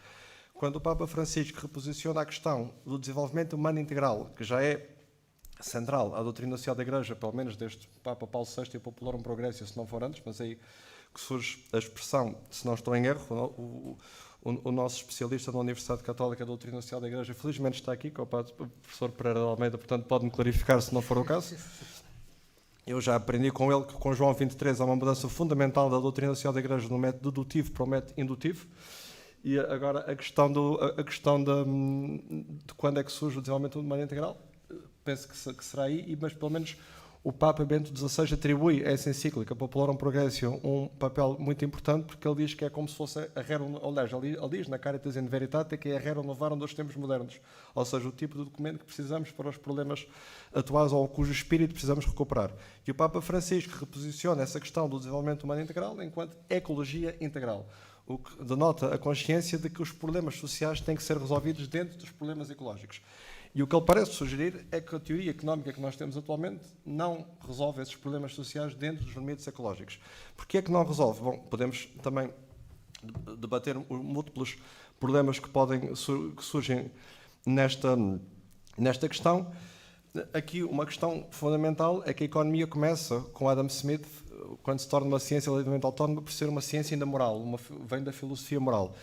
Quando o Papa Francisco reposiciona a questão do desenvolvimento humano integral, que já é central à doutrina social da Igreja, pelo menos desde o Papa Paulo VI e o Populorum Progressio, se não for antes, mas aí que surge a expressão, se não estou em erro, o nosso especialista da Universidade Católica da Doutrina Social da Igreja, felizmente está aqui, que é o professor Pereira de Almeida, portanto pode-me clarificar se não for o caso. Eu já aprendi com ele que com João 23 há uma mudança fundamental da doutrina social da Igreja do método dedutivo para o método indutivo. E agora a questão de quando é que surge o desenvolvimento humano integral, penso que será aí, mas pelo menos o Papa Bento XVI atribui a essa encíclica Populorum Progressio um papel muito importante, porque ele diz que é como se fosse a rerum, aliás, ele diz na Caritas in Veritate que é a rerum novarum dos tempos modernos, ou seja, o tipo de documento que precisamos para os problemas atuais ou cujo espírito precisamos recuperar. E o Papa Francisco reposiciona essa questão do desenvolvimento humano integral enquanto ecologia integral, o que denota a consciência de que os problemas sociais têm que ser resolvidos dentro dos problemas ecológicos. E o que ele parece sugerir é que a teoria económica que nós temos atualmente não resolve esses problemas sociais dentro dos limites ecológicos. Porquê é que não resolve? Bom, podemos também debater múltiplos problemas que surgem nesta questão. Aqui uma questão fundamental é que a economia começa com Adam Smith, quando se torna uma ciência levemente autónoma, por ser uma ciência ainda moral, vem da filosofia moral.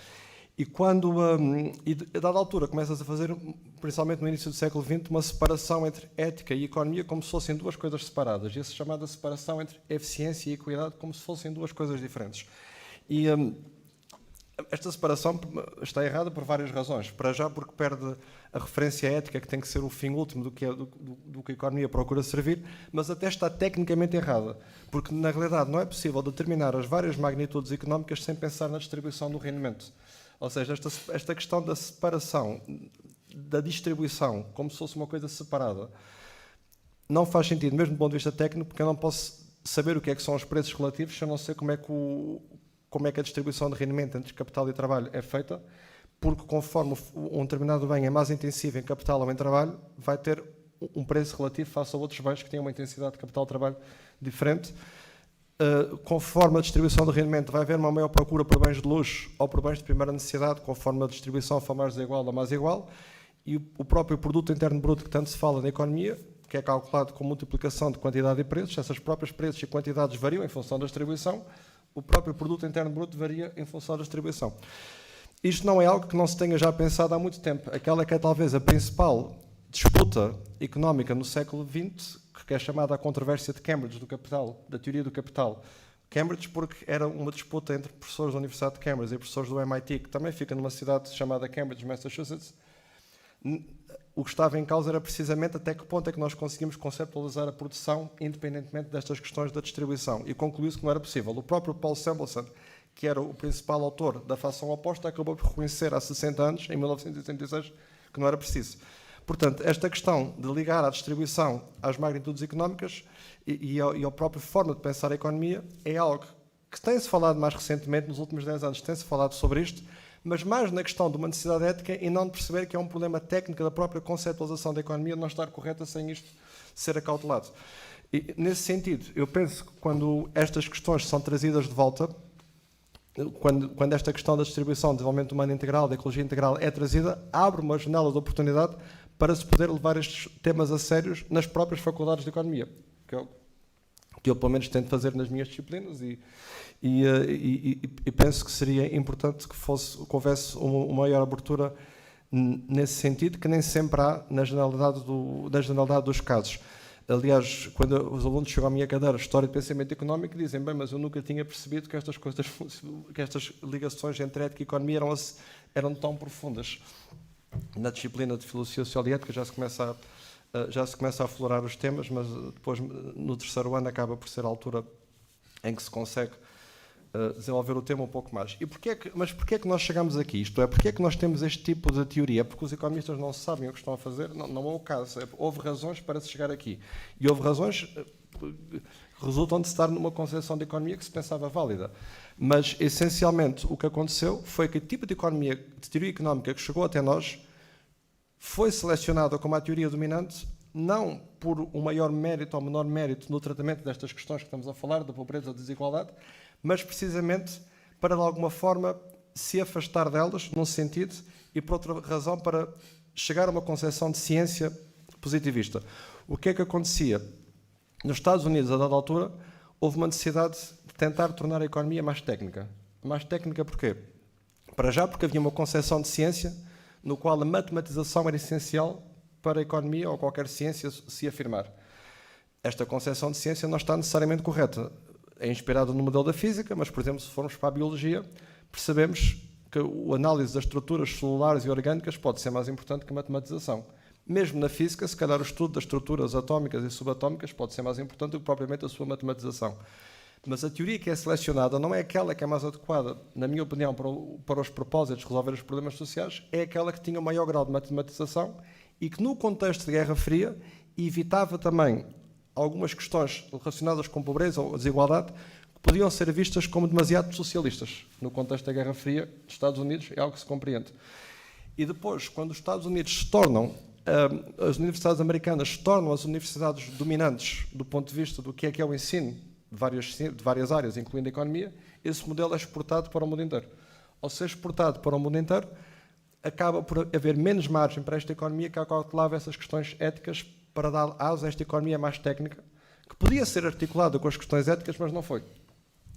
E quando, a dada altura, começas a fazer, principalmente no início do século XX, uma separação entre ética e economia como se fossem duas coisas separadas. E essa chamada separação entre eficiência e equidade como se fossem duas coisas diferentes. E esta separação está errada por várias razões. Para já, porque perde a referência ética, que tem que ser o fim último do que a economia procura servir, mas até está tecnicamente errada, porque, na realidade, não é possível determinar as várias magnitudes económicas sem pensar na distribuição do rendimento. Ou seja, esta questão da separação, da distribuição, como se fosse uma coisa separada, não faz sentido, mesmo do ponto de vista técnico, porque eu não posso saber o que são os preços relativos se eu não sei como é que a distribuição de rendimento entre capital e trabalho é feita, porque conforme um determinado bem é mais intensivo em capital ou em trabalho, vai ter um preço relativo face a outros bens que têm uma intensidade de capital-trabalho diferente. Conforme a distribuição de rendimento, vai haver uma maior procura por bens de luxo ou por bens de primeira necessidade, conforme a distribuição for mais desigual ou mais igual, e o próprio produto interno bruto que tanto se fala na economia, que é calculado com multiplicação de quantidade e preços, essas próprias preços e quantidades variam em função da distribuição, o próprio produto interno bruto varia em função da distribuição. Isto não é algo que não se tenha já pensado há muito tempo. Aquela que é talvez a principal disputa económica no século XX, que é chamada a controvérsia de Cambridge do capital, da teoria do capital. Cambridge porque era uma disputa entre professores da Universidade de Cambridge e professores do MIT, que também fica numa cidade chamada Cambridge, Massachusetts. O que estava em causa era precisamente até que ponto é que nós conseguimos conceptualizar a produção independentemente destas questões da distribuição, e concluiu-se que não era possível. O próprio Paul Samuelson, que era o principal autor da fação oposta, acabou por reconhecer há 60 anos, em 1976, que não era preciso. Portanto, esta questão de ligar a distribuição às magnitudes económicas e à própria forma de pensar a economia é algo que tem-se falado mais recentemente, nos últimos 10 anos tem-se falado sobre isto, mas mais na questão de uma necessidade ética e não de perceber que é um problema técnico da própria conceptualização da economia não estar correta sem isto ser acautelado. E, nesse sentido, eu penso que quando estas questões são trazidas de volta, quando esta questão da distribuição, do desenvolvimento humano integral, da ecologia integral é trazida, abre uma janela de oportunidade para se poder levar estes temas a sérios nas próprias faculdades de economia, que eu pelo menos tento fazer nas minhas disciplinas e penso que seria importante que houvesse uma maior abertura nesse sentido, que nem sempre há na generalidade dos casos. Aliás, quando os alunos chegam à minha cadeira História de Pensamento Económico, dizem, bem, mas eu nunca tinha percebido que estas ligações entre ética e economia eram tão profundas. Na disciplina de Filosofia Social e Ética já se começa a aflorar os temas, mas depois, no terceiro ano, acaba por ser a altura em que se consegue desenvolver o tema um pouco mais. Mas porquê é que nós chegamos aqui? Isto é, porquê é que nós temos este tipo de teoria? É porque os economistas não sabem o que estão a fazer? Não é o caso. Houve razões para se chegar aqui. E houve razões que resultam de se estar numa concepção de economia que se pensava válida. Mas, essencialmente, o que aconteceu foi que o tipo de teoria económica que chegou até nós foi selecionada como a teoria dominante, não por um maior mérito ou menor mérito no tratamento destas questões que estamos a falar, da pobreza e da desigualdade, mas precisamente para, de alguma forma, se afastar delas, num sentido, e por outra razão, para chegar a uma concepção de ciência positivista. O que é que acontecia? Nos Estados Unidos, a dada altura, houve uma necessidade de tentar tornar a economia mais técnica. Mais técnica porquê? Para já porque havia uma concepção de ciência no qual a matematização era essencial para a economia ou qualquer ciência se afirmar. Esta concepção de ciência não está necessariamente correta. É inspirada no modelo da física, mas, por exemplo, se formos para a biologia, percebemos que a análise das estruturas celulares e orgânicas pode ser mais importante que a matematização. Mesmo na física, se calhar o estudo das estruturas atómicas e subatómicas pode ser mais importante do que propriamente a sua matematização. Mas a teoria que é selecionada não é aquela que é mais adequada, na minha opinião, para os propósitos de resolver os problemas sociais, é aquela que tinha o maior grau de matematização e que, no contexto de Guerra Fria, evitava também algumas questões relacionadas com pobreza ou desigualdade que podiam ser vistas como demasiado socialistas. No contexto da Guerra Fria, dos Estados Unidos, é algo que se compreende. E depois, quando os Estados Unidos se tornam, as universidades americanas se tornam as universidades dominantes do ponto de vista do que é o ensino de várias áreas, incluindo a economia, esse modelo é exportado para o mundo inteiro. Ao ser exportado para o mundo inteiro, acaba por haver menos margem para esta economia que acautelava essas questões éticas para dar asa a esta economia mais técnica, que podia ser articulada com as questões éticas, mas não foi.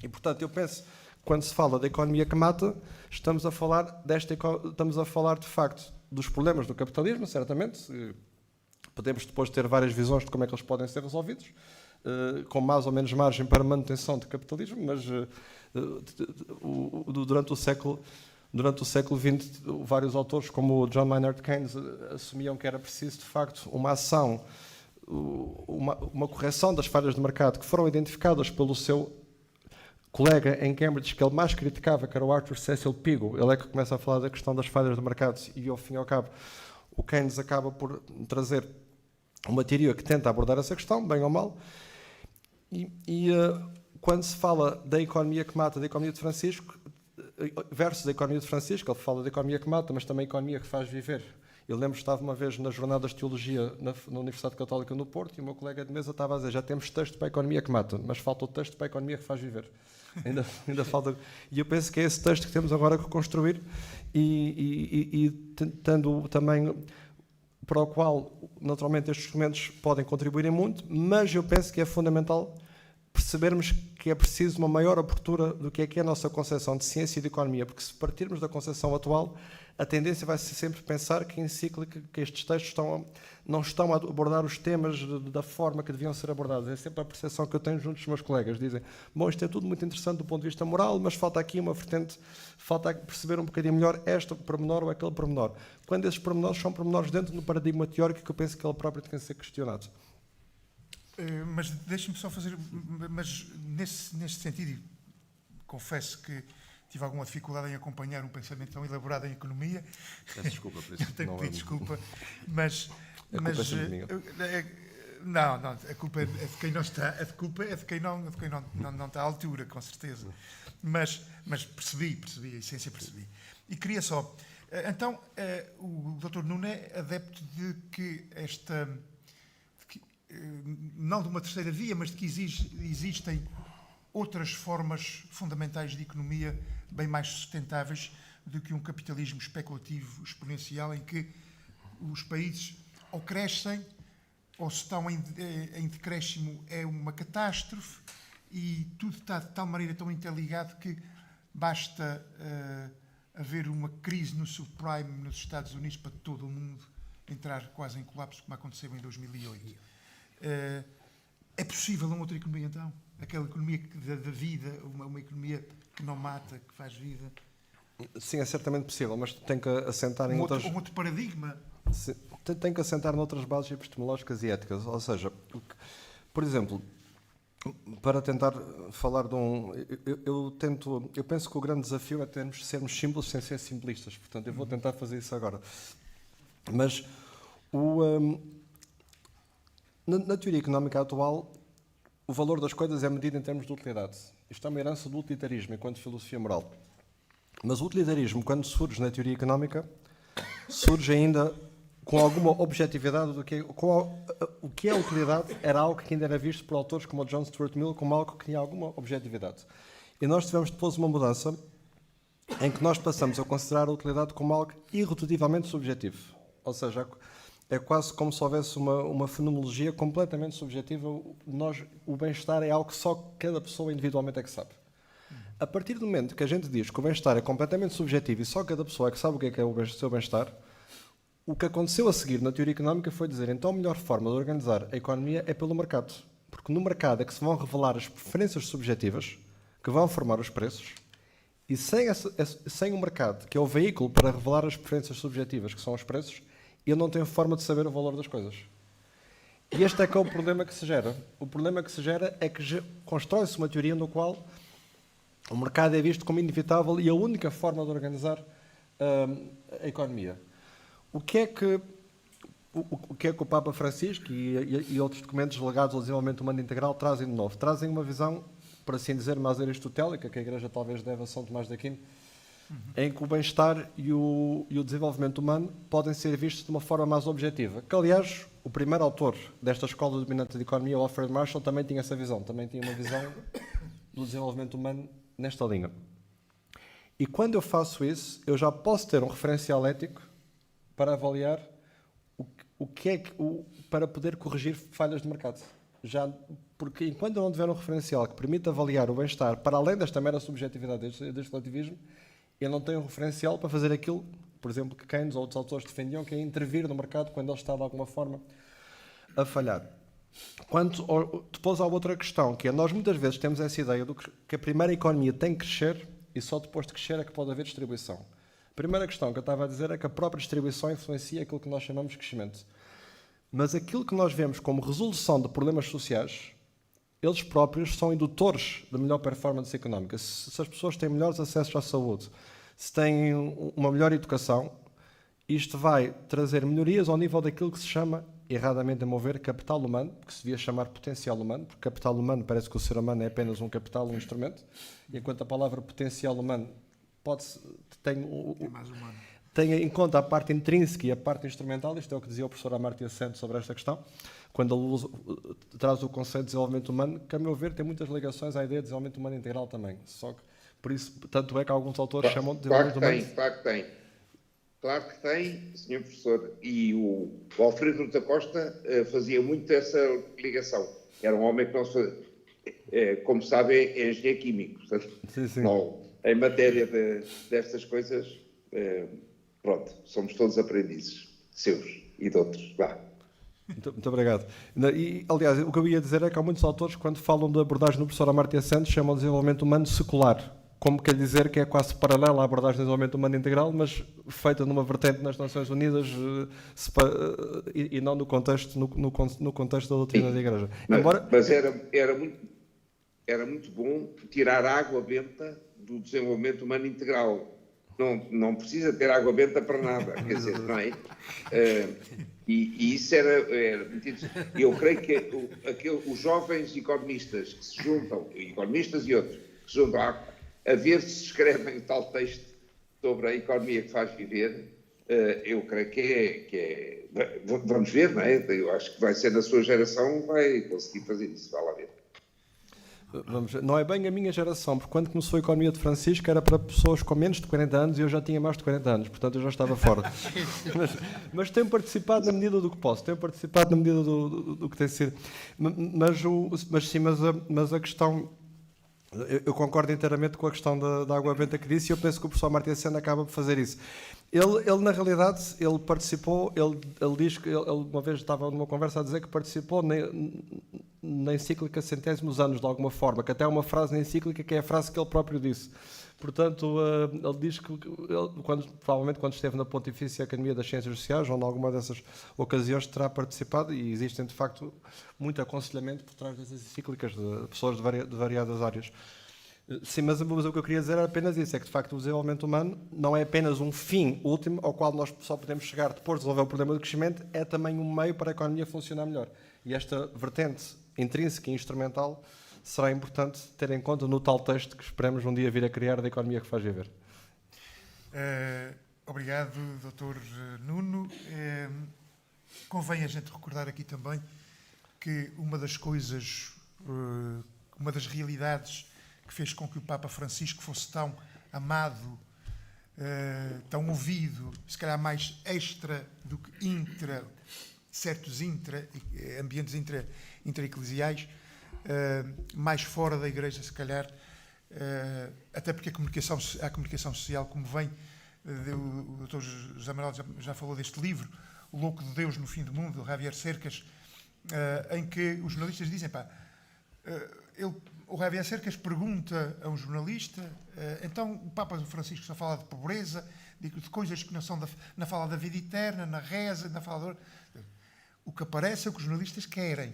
E, portanto, eu penso, quando se fala da economia que mata, estamos a falar, de facto, dos problemas do capitalismo, certamente. Podemos depois ter várias visões de como é que eles podem ser resolvidos, com mais ou menos margem para manutenção do capitalismo, mas durante o século XX, vários autores, como o John Maynard Keynes, assumiam que era preciso, de facto, uma ação, uma correção das falhas de mercado que foram identificadas pelo seu colega em Cambridge, que ele mais criticava, que era o Arthur Cecil Pigou. Ele é que começa a falar da questão das falhas de mercado e, ao fim e ao cabo, o Keynes acaba por trazer uma teoria que tenta abordar essa questão, bem ou mal. Quando se fala da economia que mata, da economia de Francisco, versus a economia de Francisco, ele fala da economia que mata, mas também a economia que faz viver. Eu lembro que estava uma vez nas jornadas de teologia na Universidade Católica no Porto e o meu colega de mesa estava a dizer: já temos texto para a economia que mata, mas falta o texto para a economia que faz viver. Ainda falta. E eu penso que é esse texto que temos agora que construir e tendo também, para o qual naturalmente estes documentos podem contribuir muito, mas eu penso que é fundamental percebermos que é preciso uma maior abertura do que é a nossa concepção de ciência e de economia, porque se partirmos da concepção atual, a tendência vai ser sempre pensar que em cíclica que estes textos não estão a abordar os temas da forma que deviam ser abordados. É sempre a percepção que eu tenho junto dos meus colegas. Dizem: bom, isto é tudo muito interessante do ponto de vista moral, mas falta aqui uma vertente, falta perceber um bocadinho melhor este pormenor ou aquele pormenor. Quando esses pormenores são pormenores dentro do paradigma teórico que eu penso que ele próprio tem que ser questionado. Mas deixe-me só fazer... Mas nesse sentido, confesso que tive alguma dificuldade em acompanhar um pensamento tão elaborado em economia. Peço desculpa por isso. Eu tenho que pedir desculpa. Mas culpa é sempre minha. Não, a culpa é de quem não está. A culpa é de quem não está à altura, com certeza. Mas percebi, a essência percebi. E queria só... Então, o Dr. Nuno é adepto de que não de uma terceira via, mas de que existem outras formas fundamentais de economia bem mais sustentáveis do que um capitalismo especulativo exponencial em que os países ou crescem ou se estão em decréscimo é uma catástrofe e tudo está de tal maneira tão interligado que basta haver uma crise no subprime nos Estados Unidos para todo o mundo entrar quase em colapso, como aconteceu em 2008. É possível uma outra economia, então? Aquela economia da vida, uma economia que não mata, que faz vida? Sim, é certamente possível, mas tem que assentar em outras... Um outro paradigma? Sim, tem que assentar noutras bases epistemológicas e éticas. Ou seja, por exemplo, para tentar falar de um... Eu penso que o grande desafio é sermos simples sem ser simplistas. Portanto, eu vou tentar fazer isso agora. Mas na teoria económica atual, o valor das coisas é medido em termos de utilidade. Isto é uma herança do utilitarismo enquanto filosofia moral. Mas o utilitarismo, quando surge na teoria económica, surge ainda com alguma objetividade do que o que é utilidade era algo que ainda era visto por autores como o John Stuart Mill como algo que tinha alguma objetividade. E nós tivemos depois uma mudança em que nós passamos a considerar a utilidade como algo irredutivelmente subjetivo. Ou seja, é quase como se houvesse uma fenomenologia completamente subjetiva. O bem-estar é algo que só cada pessoa individualmente é que sabe. A partir do momento que a gente diz que o bem-estar é completamente subjetivo e só cada pessoa é que sabe o que é o seu bem-estar, o que aconteceu a seguir na teoria económica foi dizer: então a melhor forma de organizar a economia é pelo mercado. Porque no mercado é que se vão revelar as preferências subjetivas que vão formar os preços, e sem o mercado, que é o veículo para revelar as preferências subjetivas, que são os preços, e eu não tenho forma de saber o valor das coisas. E este é que é o problema que se gera. O problema que se gera é que constrói-se uma teoria no qual o mercado é visto como inevitável e a única forma de organizar a economia. O que é que o Papa Francisco e outros documentos ligados ao desenvolvimento humano integral trazem de novo? Trazem uma visão, por assim dizer, mais aristotélica, que a Igreja talvez deve a São Tomás de Aquino, em que o bem-estar e o desenvolvimento humano podem ser vistos de uma forma mais objetiva. Que, aliás, o primeiro autor desta escola dominante de economia, o Alfred Marshall, também tinha essa visão. Também tinha uma visão do desenvolvimento humano nesta linha. E quando eu faço isso, eu já posso ter um referencial ético para avaliar para poder corrigir falhas de mercado. Porque enquanto eu não tiver um referencial que permita avaliar o bem-estar para além desta mera subjetividade deste relativismo, eu não tenho um referencial para fazer aquilo, por exemplo, que Keynes ou outros autores defendiam, que é intervir no mercado quando ele está de alguma forma a falhar. Depois há outra questão, que é nós muitas vezes temos essa ideia de que a primeira economia tem que crescer e só depois de crescer é que pode haver distribuição. A primeira questão que eu estava a dizer é que a própria distribuição influencia aquilo que nós chamamos de crescimento. Mas aquilo que nós vemos como resolução de problemas sociais, eles próprios são indutores da melhor performance económica. Se as pessoas têm melhores acessos à saúde, se têm uma melhor educação, isto vai trazer melhorias ao nível daquilo que se chama, erradamente a meu ver, capital humano, que se devia chamar potencial humano, porque capital humano parece que o ser humano é apenas um capital, um instrumento, enquanto a palavra potencial humano tem em conta a parte intrínseca e a parte instrumental. Isto é o que dizia o professor Amartya Sen sobre esta questão, quando ele traz o conceito de desenvolvimento humano, que a meu ver tem muitas ligações à ideia de desenvolvimento humano integral também. Só que, por isso, tanto é que alguns autores chamam de desenvolvimento humano. Claro que tem, Sr. Professor. E o Alfredo da Costa fazia muito essa ligação. Era um homem que não se... como sabem, é engenheiro químico. Portanto, sim. Não, em matéria destas coisas, pronto, somos todos aprendizes, seus e de outros. Vá. Muito obrigado. E, aliás, o que eu ia dizer é que há muitos autores, quando falam da abordagem do professor Amartya Sen, chamam de desenvolvimento humano secular, como quer dizer que é quase paralela à abordagem de desenvolvimento humano integral, mas feita numa vertente nas Nações Unidas e não no contexto da doutrina da Igreja. Mas era muito bom tirar a água benta do desenvolvimento humano integral. Não precisa ter água benta para nada, quer dizer, não é? E isso era muito interessante. Eu creio que os jovens economistas que se juntam, economistas e outros, que se juntam a ver se escrevem tal texto sobre a economia que faz viver, eu creio que é... Vamos ver, não é? Eu acho que vai ser na sua geração, vai conseguir fazer isso, vai lá ver. Não é bem a minha geração, porque quando começou a economia de Francisco era para pessoas com menos de 40 anos e eu já tinha mais de 40 anos, portanto eu já estava fora. mas tenho participado na medida do que posso, tenho participado na medida do que tem sido. Mas a questão... Eu concordo inteiramente com a questão da água benta que disse e eu penso que o professor Amartya Sen acaba por fazer isso. Ele na realidade, ele participou, ele diz que, ele uma vez estava numa conversa a dizer que participou na encíclica Centésimos Anos, de alguma forma, que até há uma frase na encíclica que é a frase que ele próprio disse. Portanto, ele diz que, provavelmente quando esteve na Pontifícia Academia das Ciências Sociais, ou em alguma dessas ocasiões terá participado, e existem, de facto, muito aconselhamento por trás dessas encíclicas de pessoas de variadas áreas. Sim, mas o que eu queria dizer era apenas isso, é que, de facto, o desenvolvimento humano não é apenas um fim último ao qual nós só podemos chegar depois de resolver o problema do crescimento, é também um meio para a economia funcionar melhor. E esta vertente intrínseca e instrumental será importante ter em conta no tal texto que esperamos um dia vir a criar da economia que faz viver. Obrigado, Dr. Nuno. Convém a gente recordar aqui também que uma das coisas, uma das realidades que fez com que o Papa Francisco fosse tão amado, tão ouvido, se calhar mais extra do que certos ambientes intra-eclesiais, mais fora da Igreja, se calhar, até porque a comunicação social, como vem, o Dr. José Manuel já falou deste livro, O Louco de Deus no Fim do Mundo, de Javier Cercas, em que os jornalistas dizem, o Javier Cercas pergunta a um jornalista, então o Papa Francisco só fala de pobreza, de coisas que não são na fala da vida eterna, na reza, na fala o que aparece é o que os jornalistas querem.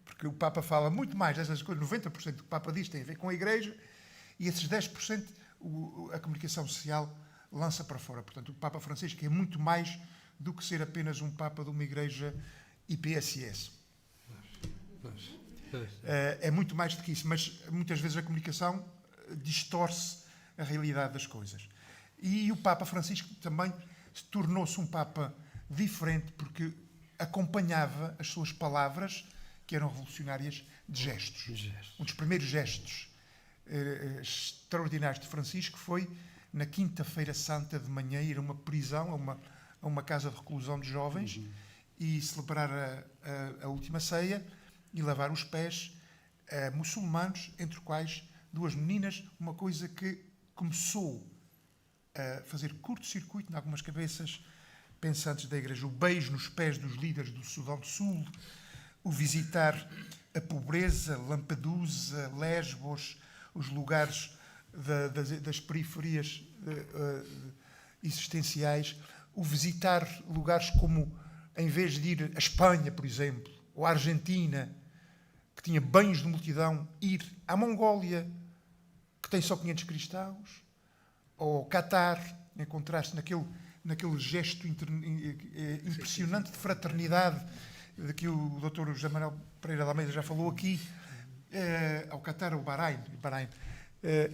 Porque o Papa fala muito mais dessas coisas, 90% do que o Papa diz tem a ver com a Igreja, e esses 10% a comunicação social lança para fora. Portanto, o Papa Francisco é muito mais do que ser apenas um Papa de uma Igreja IPSS. É muito mais do que isso, mas muitas vezes a comunicação distorce a realidade das coisas. E o Papa Francisco também tornou-se um Papa diferente porque acompanhava as suas palavras, que eram revolucionárias, de gestos. Um dos primeiros gestos extraordinários de Francisco foi, na Quinta-feira Santa de manhã, ir a uma prisão, a uma casa de reclusão de jovens, e celebrar a última ceia e lavar os pés a muçulmanos, entre os quais 2 meninas, uma coisa que começou a fazer curto-circuito em algumas cabeças pensantes da Igreja. O beijo nos pés dos líderes do Sudão do Sul, o visitar a pobreza, Lampedusa, Lesbos, os lugares das periferias existenciais, o visitar lugares como, em vez de ir à Espanha, por exemplo, ou à Argentina, que tinha banhos de multidão, ir à Mongólia, que tem só 500 cristãos, ou ao Catar, encontrar-se naquele gesto impressionante de fraternidade de que o Dr. José Manuel Pereira de Almeida já falou aqui, ao Catar, ao Bahrein.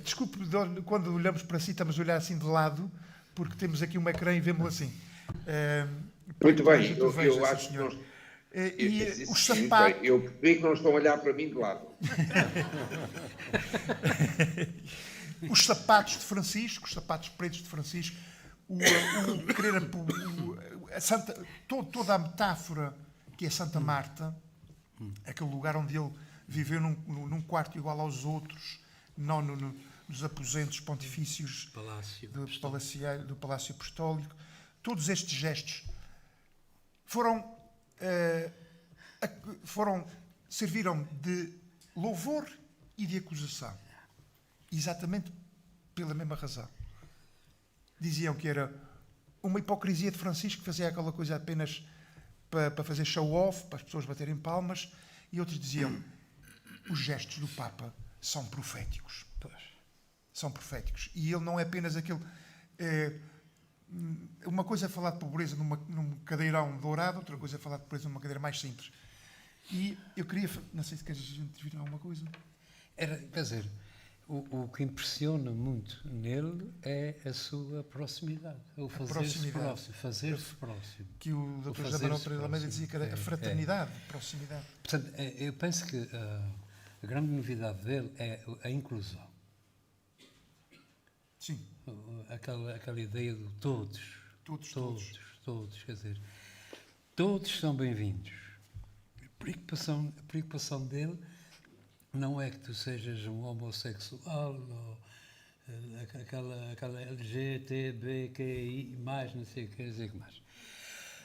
Desculpe, quando olhamos para si, estamos a olhar assim de lado, porque temos aqui um ecrã e vemos assim. Muito bem, eu veja, acho que senhor. nós... E os sapatos... Eu percebi que não estão a olhar para mim de lado. Os sapatos de Francisco, os sapatos pretos de Francisco, toda a metáfora que é Santa Marta, aquele lugar onde ele viveu num quarto igual aos outros, não nos aposentos pontifícios do Palácio Apostólico. Todos estes gestos serviram de louvor e de acusação, exatamente pela mesma razão. Diziam que era uma hipocrisia de Francisco, que fazia aquela coisa apenas para fazer show-off, para as pessoas baterem palmas, e outros diziam os gestos do Papa são proféticos. São proféticos. E ele não é apenas aquele... uma coisa é falar de pobreza num cadeirão dourado, outra coisa é falar de pobreza numa cadeira mais simples. E eu queria... Não sei se queres intervir alguma coisa. Quer dizer, o que impressiona muito nele é a sua proximidade. O fazer-se próximo. Fazer-se próximo. Que o Dr. José Manuel Pereira de Almeida dizia que era a fraternidade, a proximidade. Portanto, eu penso que a grande novidade dele é a inclusão. Sim. Aquela ideia de todos. Todos. Quer dizer, todos são bem-vindos. A preocupação dele não é que tu sejas um homossexual ou aquela LGTBQI, mais não sei o que quer dizer que mais.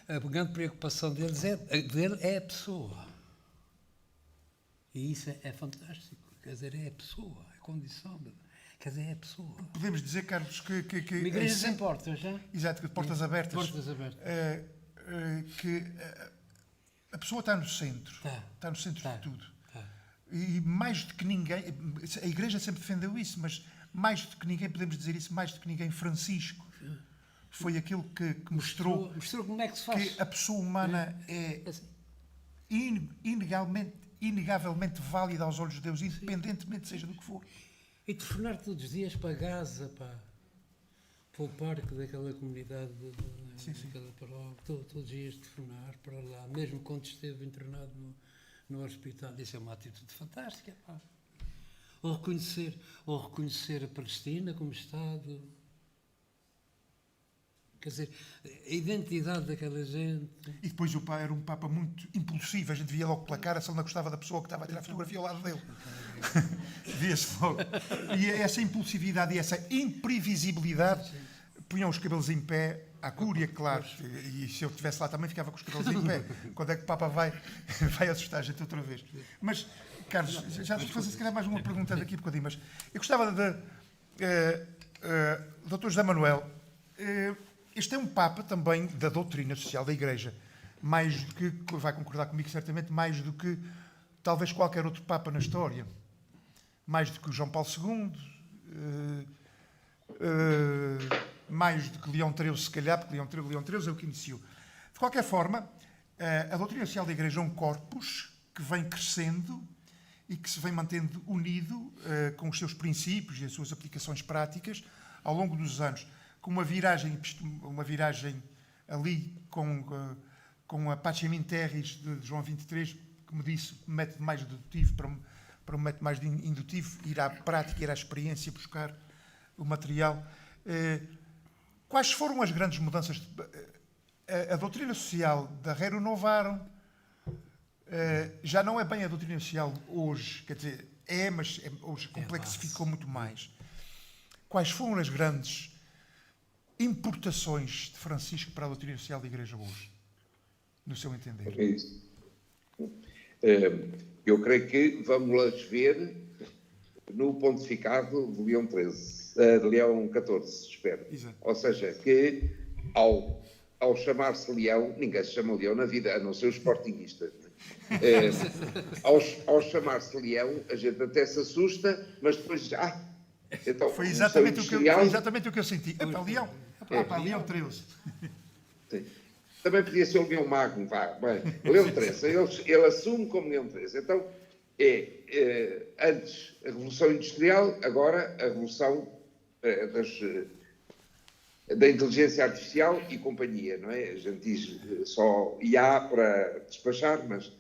A grande preocupação dele é a pessoa. E isso é fantástico. Quer dizer, é a pessoa, é a condição. Quer dizer, é a pessoa. Podemos dizer, Carlos, que uma igreja sem portas, já? Exato, que portas abertas. Portas abertas. Que a pessoa está no centro. Está no centro de tudo. E mais do que ninguém, a Igreja sempre defendeu isso, mas mais do que ninguém, podemos dizer isso, mais do que ninguém, Francisco foi aquele que mostrou como é que se faz. Que a pessoa humana é inegavelmente válida aos olhos de Deus, independentemente seja do que for. E telefonar todos os dias para Gaza, para o parque daquela comunidade, daquela paróquia, todos os dias telefonar para lá, mesmo quando esteve internado no hospital. Isso é uma atitude fantástica. Pá. Ou reconhecer a Palestina como Estado. Quer dizer, a identidade daquela gente. E depois o Papa era um Papa muito impulsivo. A gente via logo pela cara se ele não gostava da pessoa que estava a tirar a fotografia ao lado dele. Via-se logo. E essa impulsividade e essa imprevisibilidade punham os cabelos em pé, à cúria, claro. E se eu estivesse lá também ficava com os cabelos em pé. Quando é que o Papa vai assustar a gente outra vez? Mas, Carlos, já te fazer se calhar mais uma pergunta daqui a bocadinho, mas eu gostava de... Dr. José Manuel, este é um Papa também da doutrina social da Igreja, mais do que, vai concordar comigo certamente, mais do que talvez qualquer outro Papa na história, mais do que o João Paulo II, mais do que Leão XIII, se calhar, porque Leão XIII é o que iniciou. De qualquer forma, a doutrina social da Igreja é um corpus que vem crescendo e que se vem mantendo unido com os seus princípios e as suas aplicações práticas ao longo dos anos, com uma viragem ali com a Pacem Terris de João 23, que me disse um método mais dedutivo para um método mais indutivo, ir à prática, ir à experiência, buscar o material. Quais foram as grandes mudanças? A doutrina social da Rerum Novarum já não é bem a doutrina social hoje, quer dizer, mas hoje complexificou muito mais. Quais foram as grandes importações de Francisco para a doutrina social da Igreja hoje, no seu entender? É isso. Eu creio que vamos las ver no pontificado de Leão XIII, de Leão XIV, espero. Exato. Ou seja, que ao chamar-se Leão, ninguém se chama Leão na vida, a não ser os sportinguistas. Ao chamar-se Leão, a gente até se assusta, mas depois então, foi exatamente o que eu senti. Leão, Leão XIII. Sim. Também podia ser o Leão Magno, Leão XIII. Ele assume como Leão XIII. Então, antes a Revolução Industrial, agora a Revolução da Inteligência Artificial e companhia, não é? A gente diz só IA para despachar, mas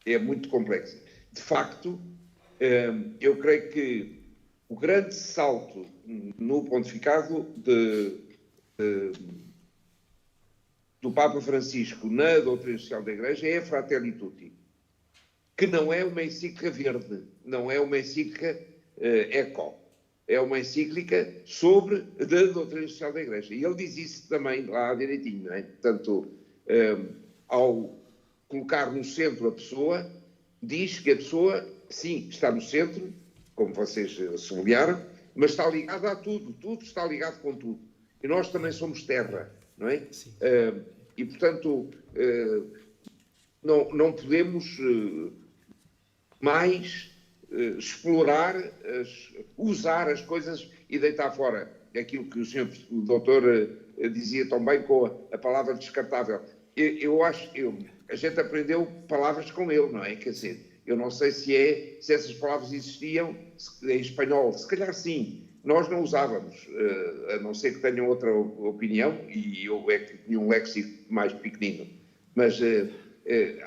é muito complexo. De facto, eu creio que o grande salto no pontificado do Papa Francisco na doutrina social da Igreja é a Fratelli Tutti, que não é uma encíclica verde, não é uma encíclica eco, é uma encíclica sobre a doutrina social da Igreja. E ele diz isso também lá direitinho, não é? Portanto, ao colocar no centro a pessoa, diz que a pessoa, sim, está no centro, como vocês sublinharam, mas está ligada a tudo, tudo está ligado com tudo. E nós também somos terra, não é? E, portanto, não podemos mais explorar, usar as coisas e deitar fora aquilo que o senhor o doutor dizia tão bem com a palavra descartável. A gente aprendeu palavras com ele, não é? Quer dizer, eu não sei se essas palavras existiam em espanhol, se calhar sim. Nós não usávamos, a não ser que tenham outra opinião, e eu é que tinha um léxico mais pequenino. Mas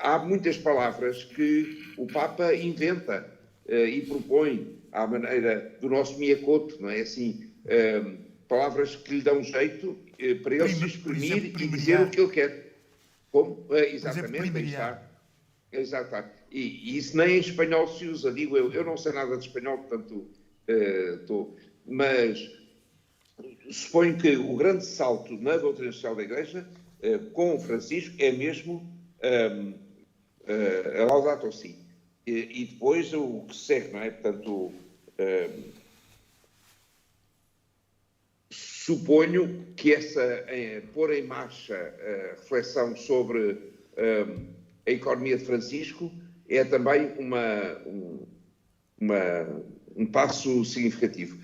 há muitas palavras que o Papa inventa e propõe à maneira do nosso miacoto, não é assim? Palavras que lhe dão jeito para ele se exprimir e dizer o que ele quer. Como? Exatamente, aí está. Exato. E isso nem em espanhol se usa, digo eu. Eu não sei nada de espanhol, portanto, mas suponho que o grande salto na doutrina social da Igreja, com o Francisco, é mesmo a Laudato Si. E depois o que segue, não é? Portanto, suponho que pôr em marcha a reflexão sobre a economia de Francisco é também um passo significativo.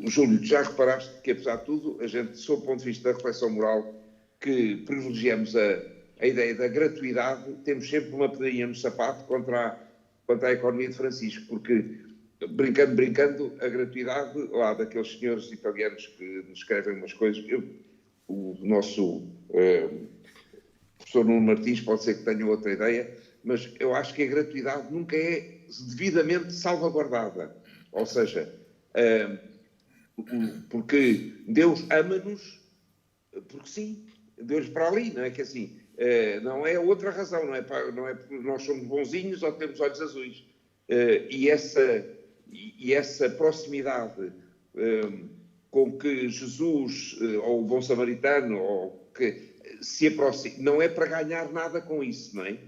Júlio, já reparaste que, apesar de tudo, a gente, sob o ponto de vista da reflexão moral, que privilegiamos a ideia da gratuidade, temos sempre uma pedrinha no sapato contra a economia de Francisco, porque, brincando, a gratuidade, lá daqueles senhores italianos que nos escrevem umas coisas, o nosso professor Nuno Martins pode ser que tenha outra ideia, mas eu acho que a gratuidade nunca é devidamente salvaguardada. Ou seja, porque Deus ama-nos, porque sim, Deus para ali, não é que assim, não é outra razão, não é porque nós somos bonzinhos ou temos olhos azuis. E essa proximidade com que Jesus, ou o bom samaritano, ou que se aproxima, não é para ganhar nada com isso, não é?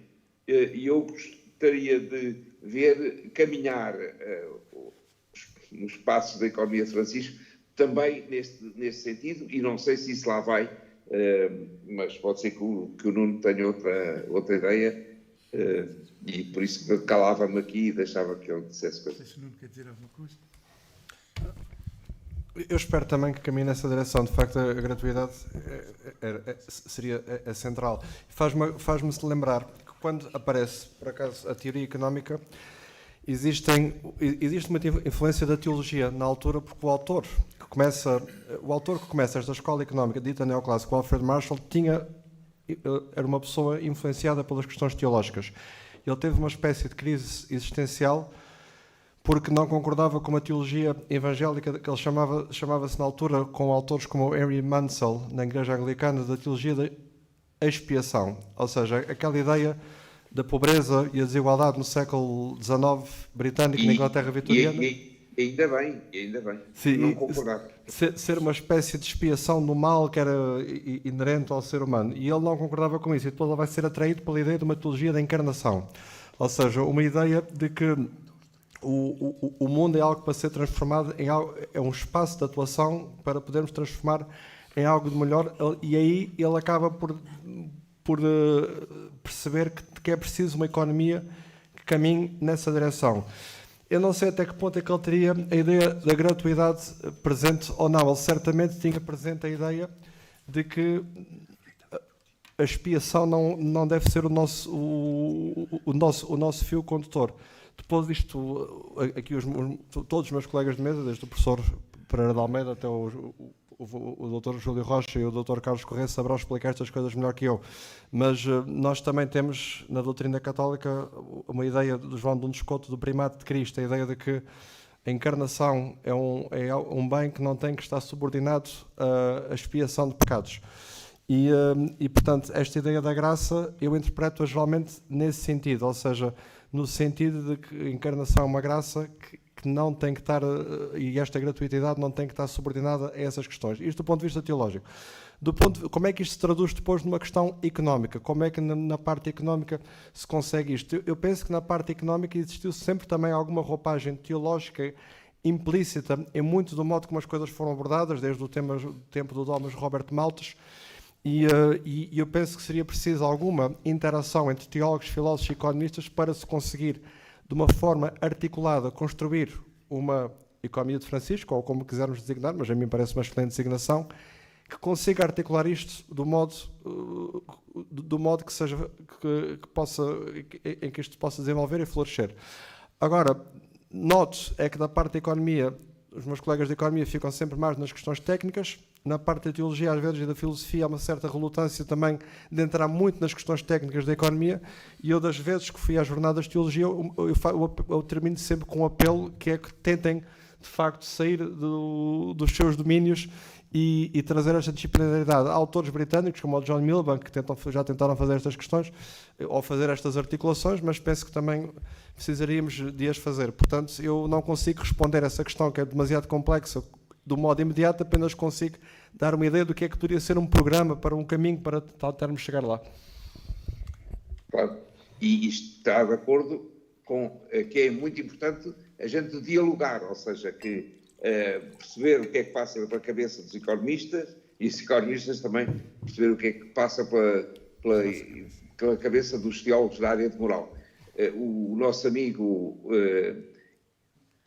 E eu gostaria de ver caminhar nos passos da economia de Francisco também nesse sentido, e não sei se isso lá vai mas pode ser que o Nuno tenha outra ideia, e por isso calava-me aqui e deixava que ele dissesse coisas. Se o Nuno quer dizer alguma coisa. Eu espero também que caminhe nessa direção. De facto, a gratuidade seria central. Faz-me lembrar que quando aparece, por acaso, a teoria económica, existe uma influência da teologia na altura, porque o autor que começa esta escola económica dita neoclássica, Alfred Marshall, era uma pessoa influenciada pelas questões teológicas. Ele teve uma espécie de crise existencial porque não concordava com uma teologia evangélica que ele chamava-se na altura, com autores como Henry Mansell, na Igreja Anglicana, da teologia da expiação. Ou seja, aquela ideia da pobreza e a desigualdade no século XIX britânico, na Inglaterra vitoriana. Ainda bem. Sim, não concordar. Ser uma espécie de expiação do mal que era inerente ao ser humano. E ele não concordava com isso. E depois ele vai ser atraído pela ideia de uma teologia da encarnação. Ou seja, uma ideia de que o mundo é algo para ser transformado em algo, é um espaço de atuação para podermos transformar em algo de melhor, e aí ele acaba por perceber que é preciso uma economia que caminhe nessa direção. Eu não sei até que ponto é que ele teria a ideia da gratuidade presente ou não. Ele certamente tinha presente a ideia de que a expiação não deve ser o nosso fio condutor. Depois disto, aqui todos os meus colegas de mesa, desde o professor Pereira de Almeida até o Dr. Júlio Rocha e o Dr. Carlos Corrêa, saberão explicar estas coisas melhor que eu. Mas nós também temos na doutrina católica uma ideia de João de Escoto do primado de Cristo, a ideia de que a encarnação é um bem que não tem que estar subordinado à expiação de pecados. E, portanto, esta ideia da graça eu interpreto-a geralmente nesse sentido, ou seja, no sentido de que a encarnação é uma graça que não tem que estar, e esta gratuitidade não tem que estar subordinada a essas questões. Isto do ponto de vista teológico. Como é que isto se traduz depois numa questão económica? Como é que na parte económica se consegue isto? Eu penso que na parte económica existiu sempre também alguma roupagem teológica implícita em muito do modo como as coisas foram abordadas, desde o tempo do Thomas Robert Malthus. E eu penso que seria preciso alguma interação entre teólogos, filósofos e economistas para se conseguir, de uma forma articulada, construir uma economia de Francisco, ou como quisermos designar, mas a mim parece uma excelente designação, que consiga articular isto do modo que seja, em que isto possa desenvolver e florescer. Agora, noto é que da parte da economia, os meus colegas de economia ficam sempre mais nas questões técnicas. Na parte da teologia, às vezes, e da filosofia, há uma certa relutância também de entrar muito nas questões técnicas da economia, e eu, das vezes que fui às jornadas de teologia, eu termino sempre com um apelo, que é que tentem, de facto, sair dos seus domínios e trazer esta disciplinaridade. Há autores britânicos, como o John Milbank, que já tentaram fazer estas questões, ou fazer estas articulações, mas penso que também precisaríamos de as fazer. Portanto, eu não consigo responder a essa questão, que é demasiado complexa, do modo imediato, apenas consigo dar uma ideia do que é que poderia ser um programa, para um caminho para tentarmos chegar lá. Claro, e isto está de acordo com que é muito importante a gente dialogar, ou seja, que perceber o que é que passa pela cabeça dos economistas, e os economistas também perceber o que é que passa pela cabeça dos teólogos da área de moral. O nosso amigo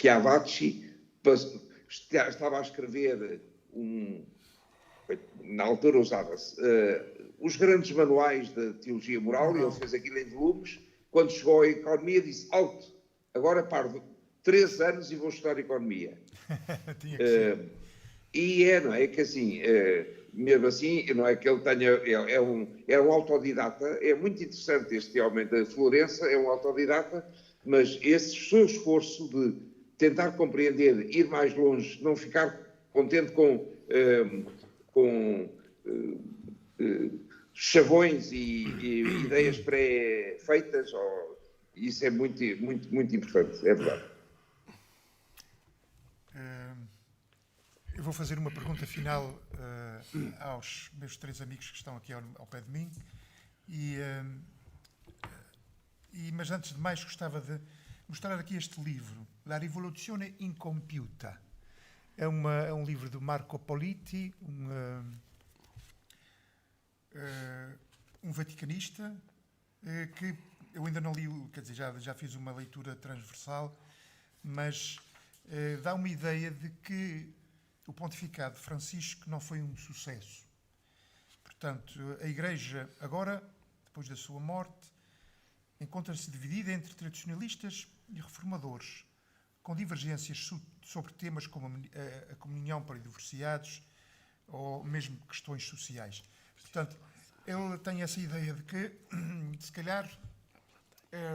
Chiavacci estava a escrever na altura usava-se os grandes manuais de teologia moral, e ele fez aquilo em volumes. Quando chegou à economia disse: alto, agora paro 3 anos e vou estudar economia. Não é que assim, mesmo assim, não é que ele tenha, é um autodidata. É muito interessante este homem da Florença, é um autodidata, mas esse seu esforço de tentar compreender, ir mais longe, não ficar contente com chavões e ideias pré-feitas, isso é muito, muito, muito importante, é verdade. Eu vou fazer uma pergunta final aos meus 3 amigos que estão aqui ao pé de mim, mas antes de mais gostava de mostrar aqui este livro, La rivoluzione incompiuta. É um livro de Marco Politi, vaticanista que eu ainda não li, quer dizer, já fiz uma leitura transversal, mas dá uma ideia de que o pontificado de Francisco não foi um sucesso. Portanto, a Igreja agora, depois da sua morte, encontra-se dividida entre tradicionalistas e reformadores, com divergências sobre temas como a comunhão para divorciados ou mesmo questões sociais. Portanto, ele tem essa ideia de que, se calhar,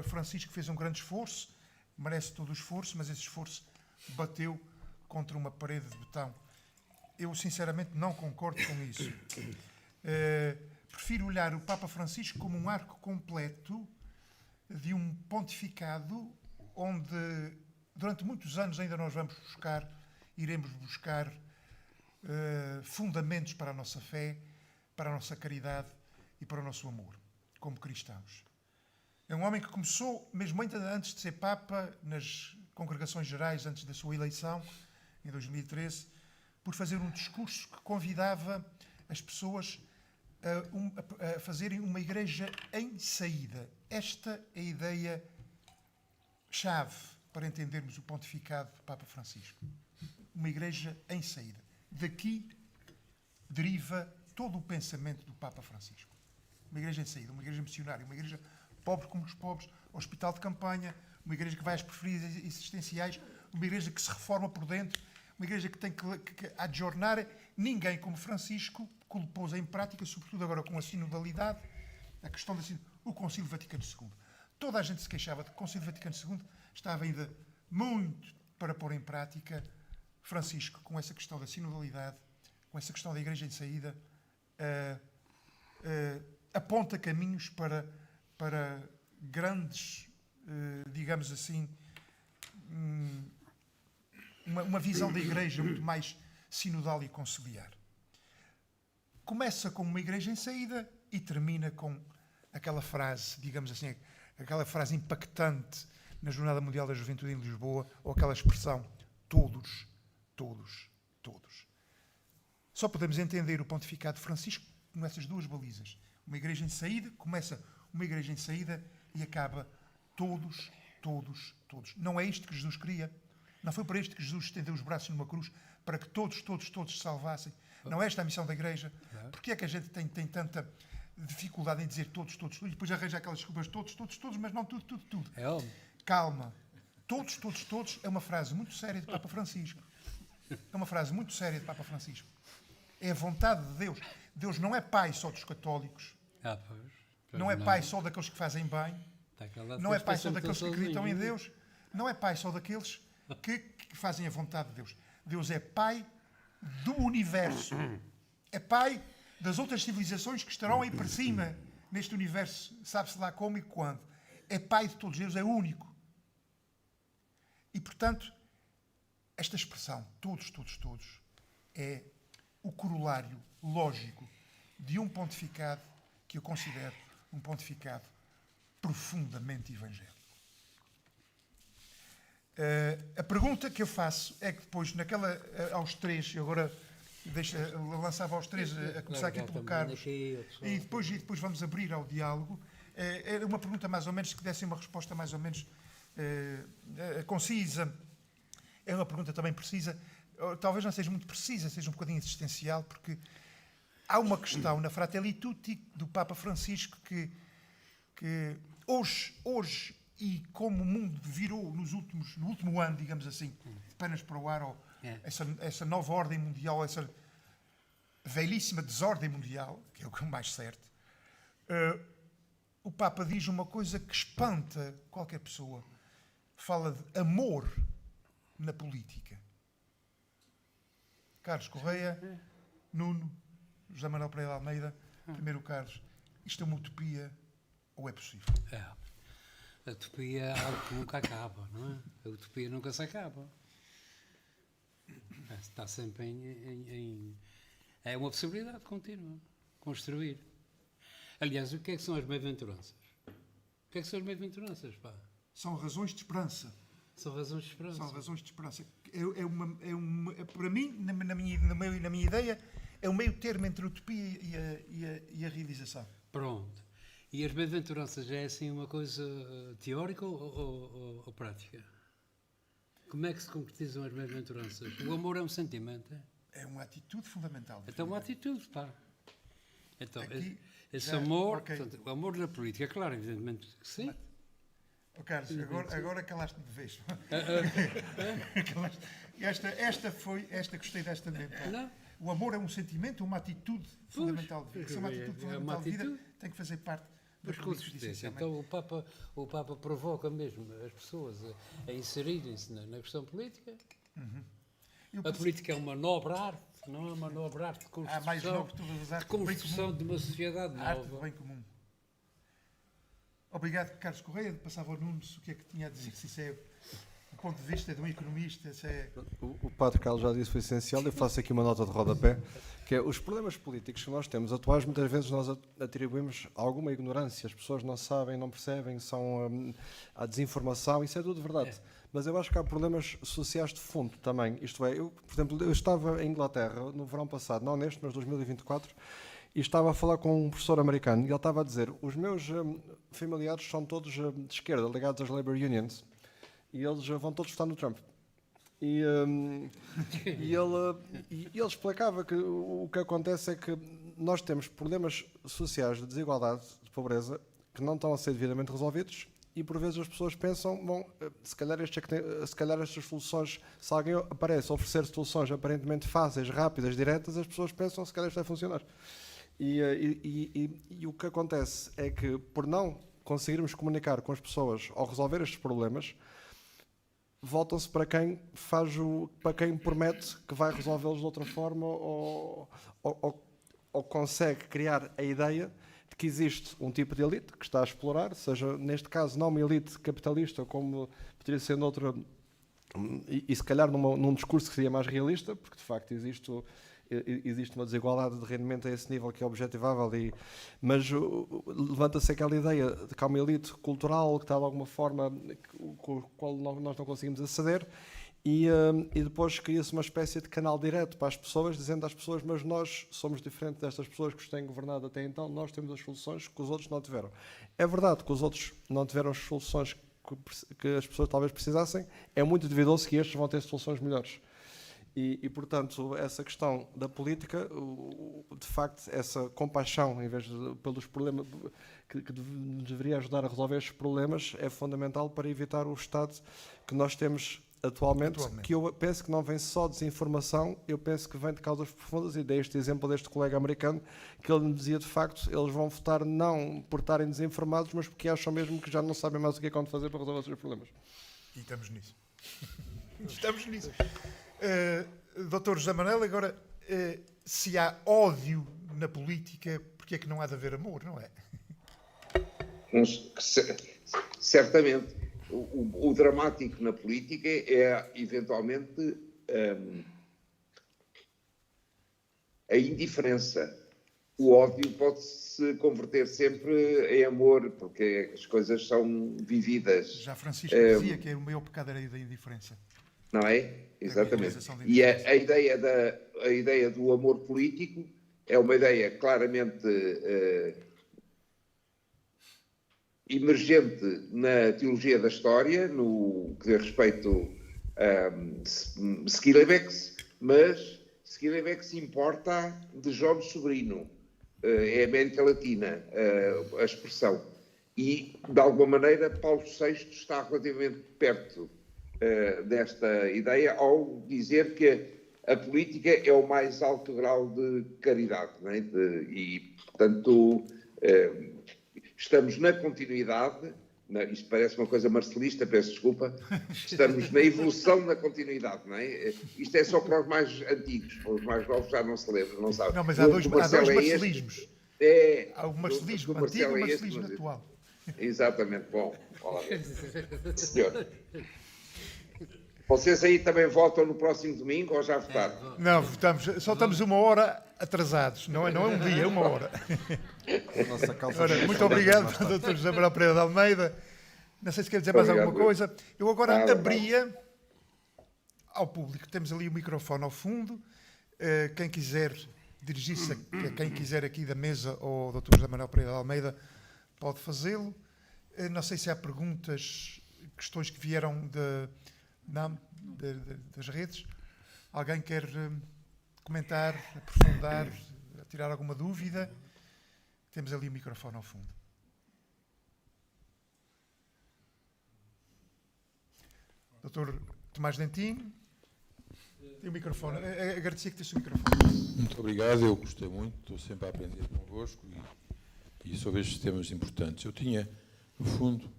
Francisco fez um grande esforço, merece todo o esforço, mas esse esforço bateu contra uma parede de betão. Eu, sinceramente, não concordo com isso. Prefiro olhar o Papa Francisco como um arco completo de um pontificado onde, durante muitos anos, ainda nós iremos buscar fundamentos para a nossa fé, para a nossa caridade e para o nosso amor, como cristãos. É um homem que começou, mesmo ainda antes de ser Papa, nas congregações gerais, antes da sua eleição, em 2013, por fazer um discurso que convidava as pessoas a fazerem uma igreja em saída. Esta é a ideia-chave para entendermos o pontificado do Papa Francisco. Uma igreja em saída. Daqui deriva todo o pensamento do Papa Francisco. Uma igreja em saída, uma igreja missionária, uma igreja pobre como os pobres, hospital de campanha, uma igreja que vai às periferias existenciais, uma igreja que se reforma por dentro, uma igreja que tem que adjornar. Ninguém como Francisco pôs em prática, sobretudo agora com a sinodalidade, a questão o Concílio Vaticano II. Toda a gente se queixava de que o Concílio Vaticano II estava ainda muito para pôr em prática. Francisco, com essa questão da sinodalidade, com essa questão da igreja em saída, aponta caminhos para grandes, digamos assim, uma visão da igreja muito mais sinodal e conciliar. Começa com uma igreja em saída e termina com aquela frase, digamos assim, aquela frase impactante na Jornada Mundial da Juventude em Lisboa, ou aquela expressão, todos, todos, todos. Só podemos entender o pontificado de Francisco com essas duas balizas. Uma igreja em saída, começa uma igreja em saída e acaba todos, todos, todos. Não é isto que Jesus queria. Não foi para isto que Jesus estendeu os braços numa cruz, para que todos, todos, todos se salvassem. Não é esta a missão da igreja. Porquê é que a gente tem tanta dificuldade em dizer todos, todos, todos, e depois arranja aquelas desculpas todos, todos, todos, mas não tudo, tudo, tudo. É óbvio. Calma. Todos, todos, todos é uma frase muito séria de Papa Francisco. É uma frase muito séria de Papa Francisco. É a vontade de Deus. Deus não é pai só dos católicos. Não é pai só daqueles que fazem bem. Não é pai só daqueles que acreditam em Deus. Não é pai só daqueles que fazem a vontade de Deus. Deus é pai do universo. É pai das outras civilizações que estarão aí para cima neste universo, sabe-se lá como e quando. É pai de todos. Deus é único. E, portanto, esta expressão, todos, todos, todos, é o corolário lógico de um pontificado que eu considero um pontificado profundamente evangélico. A pergunta que eu faço é que depois, aos três, eu agora lançava aos três, a começar aqui pelo Carlos, e depois vamos abrir ao diálogo. Era uma pergunta mais ou menos, que desse uma resposta mais ou menos concisa. É uma pergunta também precisa, talvez não seja muito precisa, seja um bocadinho existencial, porque há uma questão na Fratelli Tutti do Papa Francisco que hoje e como o mundo virou no último ano, digamos assim, apenas para o ar, essa nova ordem mundial, essa velhíssima desordem mundial, que é o que é mais certo, o Papa diz uma coisa que espanta qualquer pessoa. Fala de amor na política. Carlos Correia, Nuno, José Manuel Pereira Almeida, primeiro Carlos, isto é uma utopia ou é possível? A utopia é algo que nunca acaba, não é? A utopia nunca se acaba. Está sempre é uma possibilidade contínua. Construir. Aliás, o que é que são as bem-aventuranças? O que é que são as bem-aventuranças, pá? São razões de esperança. São razões de esperança. São razões de esperança. Para mim, na minha ideia, é o meio termo entre a utopia e a realização. Pronto. E as bem-aventuranças é assim uma coisa teórica ou prática? Como é que se concretizam as bem-aventuranças? O amor é um sentimento, é? É uma atitude fundamental. Então uma atitude, pá. Então, Aqui, esse já, amor, ok. portanto, o amor na política, é claro, evidentemente que sim. Oh, Carlos, agora calaste-me de vez. Esta gostei desta mental. Não? O amor é um sentimento, uma atitude fundamental de vida. Se é uma atitude fundamental de vida, tem que fazer parte da Mas com política, certeza. essencialmente. Então o Papa provoca mesmo as pessoas a inserirem-se na questão política. Eu A penso- política é uma nobre arte, não é uma nobre arte de Há mais construção, nobre de todas as de artes do bem construção comum. de uma sociedade A arte do nova. bem comum. Obrigado, Carlos Correia. Passava ao Nunes o que é que tinha a dizer. Se isso é do ponto de vista de um economista, se é... O Padre Carlos já disse o essencial, eu faço aqui uma nota de rodapé, que é os problemas políticos que nós temos atuais, muitas vezes nós atribuímos alguma ignorância, as pessoas não sabem, não percebem, há desinformação, isso é tudo verdade. Mas eu acho que há problemas sociais de fundo também, isto é, por exemplo, eu estava em Inglaterra no verão passado, não neste, mas 2024, e estava a falar com um professor americano, e ele estava a dizer, os meus familiares são todos de esquerda, ligados às Labour Unions, e eles vão todos votar no Trump. E ele explicava que o que acontece é que nós temos problemas sociais de desigualdade, de pobreza, que não estão a ser devidamente resolvidos e por vezes as pessoas pensam, bom, se calhar estas soluções, se alguém aparece a oferecer soluções aparentemente fáceis, rápidas, diretas, as pessoas pensam se calhar isto vai funcionar. E o que acontece é que por não conseguirmos comunicar com as pessoas ao resolver estes problemas, voltam-se para quem promete que vai resolvê-los de outra forma ou consegue criar a ideia de que existe um tipo de elite que está a explorar, seja neste caso não uma elite capitalista como poderia ser noutra, e se calhar num discurso que seria mais realista, porque de facto existe uma desigualdade de rendimento a esse nível que é objetivável, mas levanta-se aquela ideia de que há uma elite cultural que está de alguma forma com a qual nós não conseguimos aceder e depois cria-se uma espécie de canal direto para as pessoas, dizendo às pessoas, mas nós somos diferentes destas pessoas que os têm governado até então, nós temos as soluções que os outros não tiveram. É verdade que os outros não tiveram as soluções que as pessoas talvez precisassem, é muito duvidoso que estes vão ter soluções melhores. E, portanto, essa questão da política, de facto, essa compaixão, em vez pelos problemas, que deveria ajudar a resolver estes problemas, é fundamental para evitar o estado que nós temos atualmente, que eu penso que não vem só de desinformação, eu penso que vem de causas profundas, e dei este exemplo deste colega americano, que ele me dizia, de facto, eles vão votar não por estarem desinformados, mas porque acham mesmo que já não sabem mais o que é que vão fazer para resolver os seus problemas. E estamos nisso. Estamos nisso. Dr. José Manuel, agora, se há ódio na política, porque é que não há de haver amor, não é? Certamente. O dramático na política é, eventualmente, a indiferença. O ódio pode-se converter sempre em amor, porque as coisas são vividas. Já Francisco dizia que o maior pecado era a da indiferença. Não é? Exatamente. E a ideia do amor político é uma ideia claramente emergente na teologia da história, no que diz respeito a Skillebeck, mas Skillebeck importa de Jorge Sobrino, é América Latina, a expressão. E, de alguma maneira, Paulo VI está relativamente perto desta ideia ao dizer que a política é o mais alto grau de caridade, não é? E, portanto, estamos na continuidade, isto parece uma coisa marcelista, peço desculpa, estamos na evolução na continuidade, não é? Isto é só para os mais antigos, para os mais novos já não se lembram, não sabem. Não, mas há dois marcelismos. Há o marcelismo antigo e o marcelismo atual. Exatamente, bom. Senhor. Vocês aí também votam no próximo domingo ou já votaram? Não, só estamos uma hora atrasados. Não é um dia, é uma hora. Ora, muito obrigado, Dr. José Manuel Pereira de Almeida. Não sei se quer dizer mais alguma coisa. Eu agora abria ao público. Temos ali o microfone ao fundo. Quem quiser dirigir-se, quem quiser aqui da mesa, ao Dr. José Manuel Pereira de Almeida, pode fazê-lo. Não sei se há perguntas, questões que vieram das redes. Alguém quer comentar, aprofundar, tirar alguma dúvida? Temos ali o microfone ao fundo. Doutor Tomás Dentinho, tem o microfone. Agradecia que tivesse o microfone. Muito obrigado, eu gostei muito, estou sempre a aprender convosco e sobre estes temas importantes. Eu tinha, no fundo,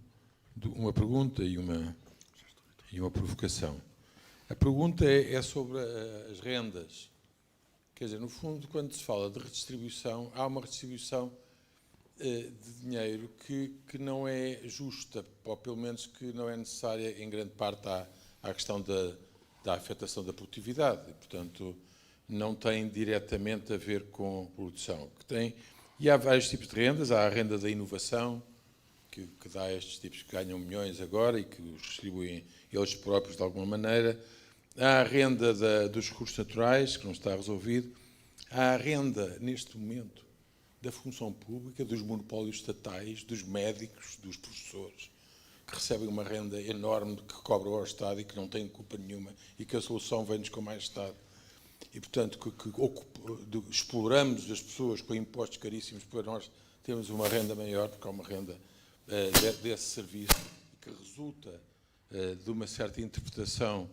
uma pergunta e uma provocação. A pergunta é sobre as rendas. Quer dizer, no fundo, quando se fala de redistribuição, há uma redistribuição de dinheiro que não é justa, ou pelo menos que não é necessária em grande parte à questão da afetação da produtividade. E, portanto, não tem diretamente a ver com produção. E há vários tipos de rendas. Há a renda da inovação, que dá a estes tipos que ganham milhões agora e que os distribuem eles próprios de alguma maneira. Há a renda dos recursos naturais, que não está resolvido. Há a renda, neste momento, da função pública, dos monopólios estatais, dos médicos, dos professores, que recebem uma renda enorme que cobram ao Estado e que não têm culpa nenhuma e que a solução vem-nos com mais Estado. E, portanto, exploramos as pessoas com impostos caríssimos para nós termos uma renda maior, porque há uma renda desse serviço que resulta de uma certa interpretação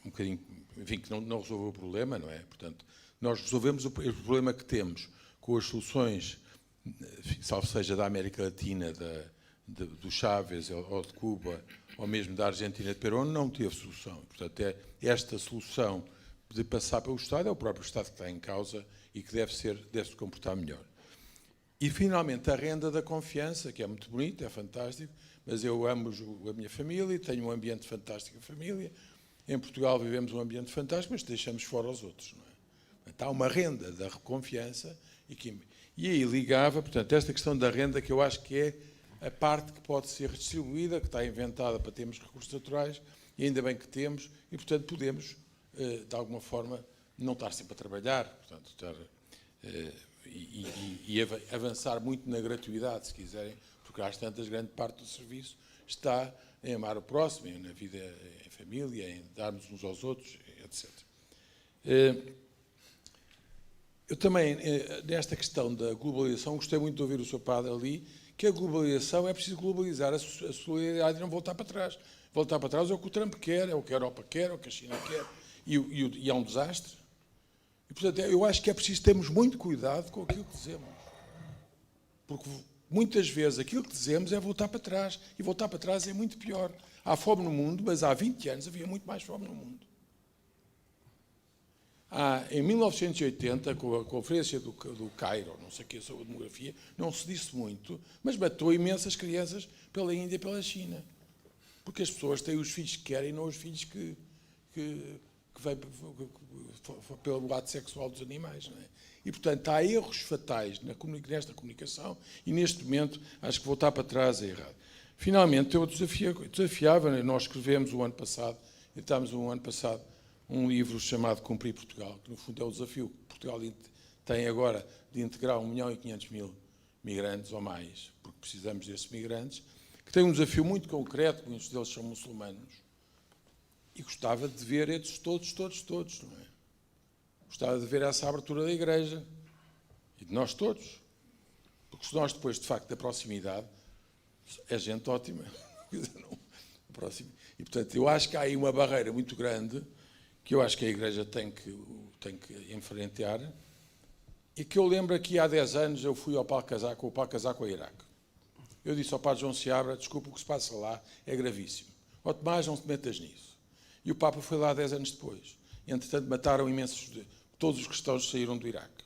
um bocadinho, enfim, que não resolveu o problema, não é? Portanto, nós resolvemos o problema que temos com as soluções, salvo seja da América Latina, do Chávez ou de Cuba, ou mesmo da Argentina de Perón, não teve solução. Portanto, esta solução de passar pelo Estado é o próprio Estado que está em causa e que deve se comportar melhor. E, finalmente, a renda da confiança, que é muito bonita, é fantástico, mas eu amo a minha família, tenho um ambiente fantástico em família. Em Portugal vivemos um ambiente fantástico, mas deixamos fora os outros, não é? Portanto, há uma renda da confiança e aí ligava, portanto, esta questão da renda, que eu acho que é a parte que pode ser redistribuída, que está inventada para termos recursos naturais, e ainda bem que temos, e, portanto, podemos, de alguma forma, não estar sempre a trabalhar, portanto, e avançar muito na gratuidade, se quiserem, porque às tantas, grande parte do serviço está em amar o próximo, na vida em família, em darmos uns aos outros, etc. Eu também, nesta questão da globalização, gostei muito de ouvir o Sr. Padre ali, que a globalização é preciso globalizar a solidariedade e não voltar para trás. Voltar para trás é o que o Trump quer, é o que a Europa quer, é o que a China quer, e é um desastre. E, portanto, eu acho que é preciso termos muito cuidado com aquilo que dizemos. Porque muitas vezes aquilo que dizemos é voltar para trás, e voltar para trás é muito pior. Há fome no mundo, mas há 20 anos havia muito mais fome no mundo. Em 1980, com a conferência do Cairo, não sei o que, sobre a demografia, não se disse muito, mas matou imensas crianças pela Índia e pela China. Porque as pessoas têm os filhos que querem, não os filhos que vêm pelo ato sexual dos animais. Não é? E, portanto, há erros fatais nesta comunicação e, neste momento, acho que voltar para trás é errado. Finalmente, eu desafiava, nós escrevemos o ano passado, editámos um ano passado, um livro chamado Cumprir Portugal, que no fundo é o desafio que Portugal tem agora de integrar 1.500.000 migrantes ou mais, porque precisamos desses migrantes, que tem um desafio muito concreto, muitos deles são muçulmanos, e gostava de ver esses todos, não é? Gostava de ver essa abertura da Igreja, e de nós todos, porque se nós depois, de facto, da proximidade, é gente ótima, e, portanto, eu acho que há aí uma barreira muito grande que eu acho que a Igreja tem que enfrentar, e que eu lembro que há 10 anos eu fui ao Pau-Casaco ao Iraque. Eu disse ao Padre João Seabra, desculpa, o que se passa lá é gravíssimo. Ó Tomás, não te metas nisso. E o Papa foi lá 10 anos depois. E, entretanto, mataram todos os cristãos que saíram do Iraque.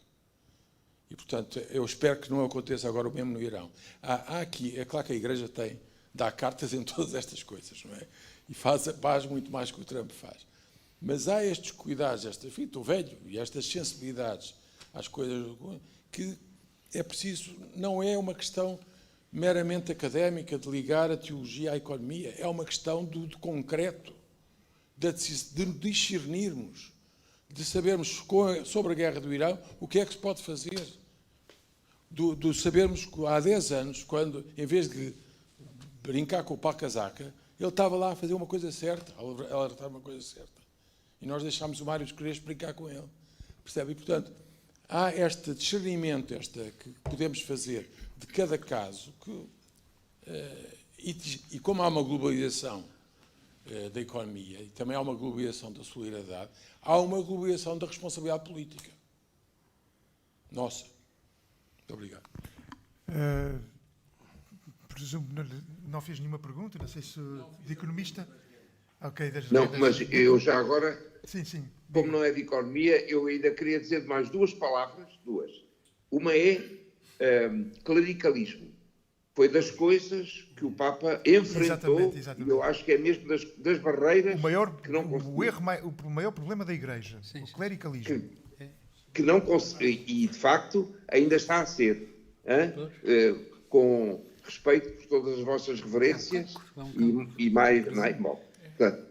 E, portanto, eu espero que não aconteça agora o mesmo no Irão. Há aqui, é claro que a Igreja dá cartas em todas estas coisas, não é? E faz muito mais que o Trump faz. Mas há estes cuidados, estou velho, e estas sensibilidades às coisas que é preciso, não é uma questão meramente académica de ligar a teologia à economia, é uma questão do concreto, de discernirmos, de sabermos sobre a guerra do Irão o que é que se pode fazer. do sabermos que há 10 anos, quando, em vez de brincar com o pau-casaca, ele estava lá a fazer uma coisa certa, a alertar uma coisa certa. E nós deixámos o Mário Escurez brincar com ele. Percebe? E, portanto, há este discernimento que podemos fazer de cada caso, e como há uma globalização da economia e também há uma globalização da solidariedade, há uma globalização da responsabilidade política. Nossa. Muito obrigado. Presumo que não fez nenhuma pergunta, não sei se de economista. Ok, Não, mas eu já agora, Sim. como não é de economia, eu ainda queria dizer mais duas palavras, duas. Uma é clericalismo. Foi das coisas que o Papa enfrentou, Exatamente. e eu acho que é mesmo das barreiras que não o maior problema da Igreja, o clericalismo. que não conseguiu, e de facto ainda está a ser, com respeito por todas as vossas reverências e mais, não é? Bom, portanto,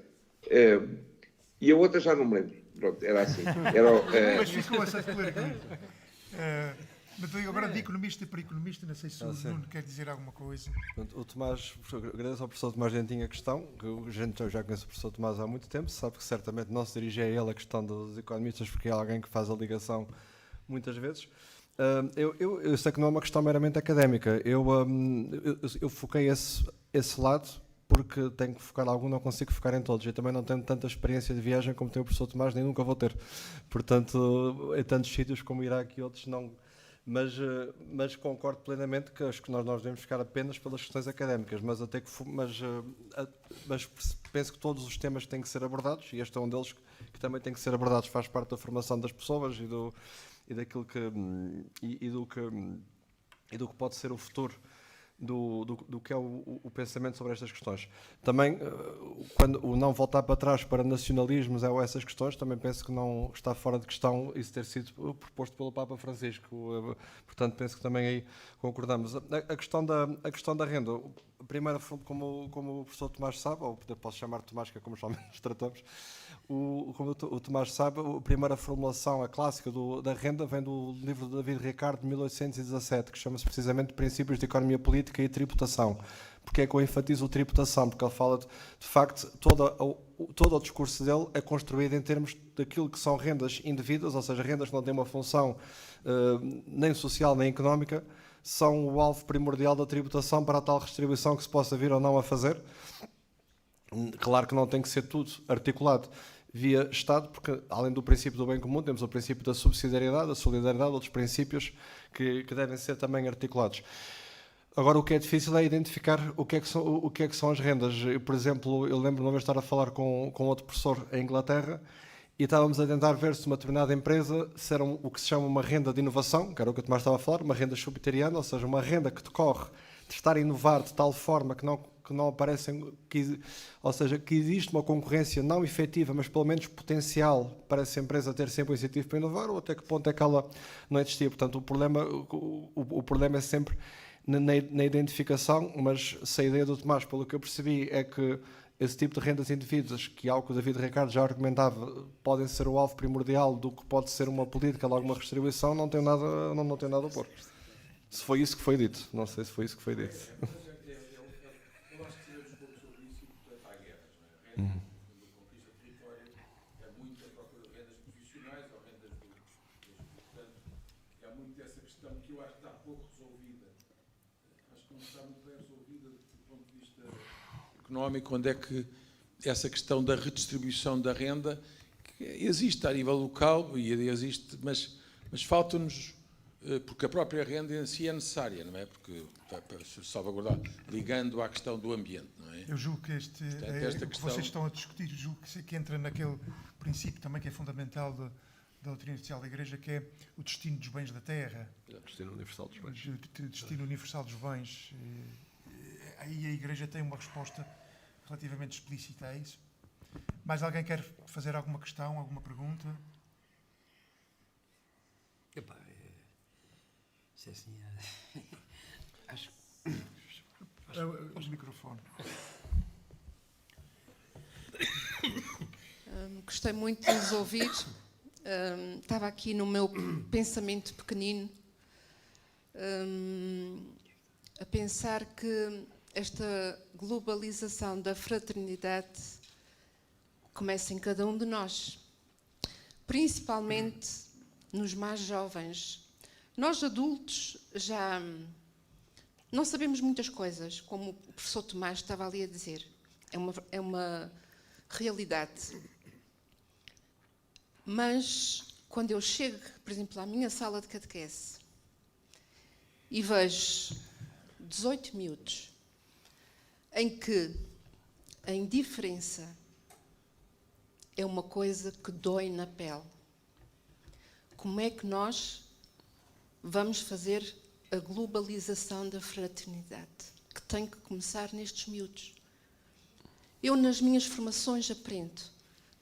e a outra já não me lembro. Pronto, era assim. Mas ficou essa de clericalismo. Mas agora de economista para economista, não sei se o Nuno quer dizer alguma coisa. Portanto, o Tomás, agradeço ao professor Tomás Dentinho a questão, que eu já conheço o professor Tomás há muito tempo, sabe que certamente não se dirige a ele a questão dos economistas, porque é alguém que faz a ligação muitas vezes. Eu sei que não é uma questão meramente académica, eu foquei esse lado, porque tenho que focar em algum, não consigo focar em todos. Eu também não tenho tanta experiência de viagem como tem o professor Tomás, nem nunca vou ter. Portanto, em tantos sítios como Iraque e outros, não. Mas concordo plenamente que acho que nós devemos ficar apenas pelas questões académicas, mas penso que todos os temas têm que ser abordados, e este é um deles que também tem que ser abordados, faz parte da formação das pessoas e do que pode ser o futuro do que é o pensamento sobre estas questões. Também, quando o não voltar para trás para nacionalismos ou essas questões, também penso que não está fora de questão isso ter sido proposto pelo Papa Francisco. Portanto, penso que também aí concordamos. A questão da renda, primeiro, como o professor Tomás sabe, ou posso chamar Tomás, que é como somente nos tratamos, como o Tomás sabe, a primeira formulação, a clássica da renda, vem do livro de David Ricardo, de 1817, que chama-se precisamente Princípios de Economia Política e Tributação. Porque é que eu enfatizo a tributação? Porque ele fala, de facto, todo o discurso dele é construído em termos daquilo que são rendas indevidas, ou seja, rendas que não têm uma função nem social nem económica, são o alvo primordial da tributação para a tal redistribuição que se possa vir ou não a fazer. Claro que não tem que ser tudo articulado via Estado, porque além do princípio do bem comum, temos o princípio da subsidiariedade, da solidariedade, outros princípios que devem ser também articulados. Agora, o que é difícil é identificar o que é que são as rendas. Por exemplo, eu lembro-me uma vez de estar a falar com outro professor em Inglaterra e estávamos a tentar ver se uma determinada empresa se era o que se chama uma renda de inovação, que era o que o Tomás estava a falar, uma renda subsidiária, ou seja, uma renda que decorre de estar a inovar de tal forma que não aparecem, ou seja, que existe uma concorrência não efetiva, mas pelo menos potencial para essa empresa ter sempre um incentivo para inovar, ou até que ponto é que ela não existia. Portanto, o problema é sempre na identificação, mas se a ideia do Tomás, pelo que eu percebi, é que esse tipo de rendas indevidas, que é algo que o David Ricardo já argumentava, podem ser o alvo primordial do que pode ser uma política de alguma redistribuição, não tem nada a opor. Se foi isso que foi dito. Não sei se foi isso que foi dito. Eu acho que sabemos um pouco sobre isso e, portanto, há guerras. A renda da conquista de território é muito a procura de rendas profissionais ou rendas portanto, há muito dessa questão que eu acho que está pouco resolvida. Acho que não está muito bem resolvida do ponto de vista económico, onde é que essa questão da redistribuição da renda que existe a nível local, existe, mas falta-nos, porque a própria renda em si é necessária, não é? Porque para salvaguardar, ligando à questão do ambiente, não é? Eu julgo que esta que questão... vocês estão a discutir, julgo que entra naquele princípio também que é fundamental da doutrina social da Igreja, que é o destino dos bens da terra. O destino universal dos bens. O destino universal dos bens. Aí a Igreja tem uma resposta relativamente explícita a isso. Mais alguém quer fazer alguma questão, alguma pergunta? Epá, se é assim, acho O microfone. Gostei muito de os ouvir. Estava aqui no meu pensamento pequenino a pensar que esta globalização da fraternidade começa em cada um de nós, principalmente nos mais jovens. Nós adultos já não sabemos muitas coisas, como o professor Tomás estava ali a dizer. É uma realidade. Mas quando eu chego, por exemplo, à minha sala de catequese e vejo 18 miúdos em que a indiferença é uma coisa que dói na pele. Como é que nós vamos fazer a globalização da fraternidade, que tem que começar nestes miúdos? Eu, nas minhas formações, aprendo.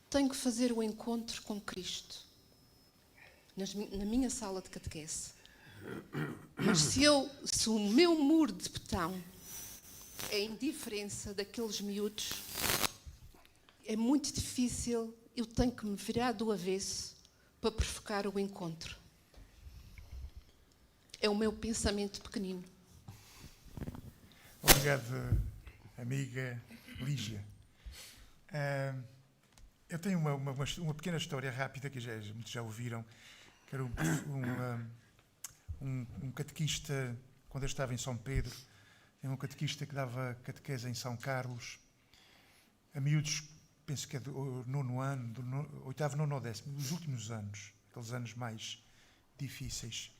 Tenho que fazer o encontro com Cristo na minha sala de catequese. Mas se o meu muro de betão é a indiferença daqueles miúdos, é muito difícil, eu tenho que me virar do avesso para provocar o encontro. É o meu pensamento pequenino. Obrigado, amiga Lígia. Eu tenho uma pequena história rápida que muitos já ouviram, que era um catequista, quando eu estava em São Pedro, era um catequista que dava catequese em São Carlos, a miúdos, penso que é do nono ano, oitavo, nono ou décimo, dos últimos anos, aqueles anos mais difíceis.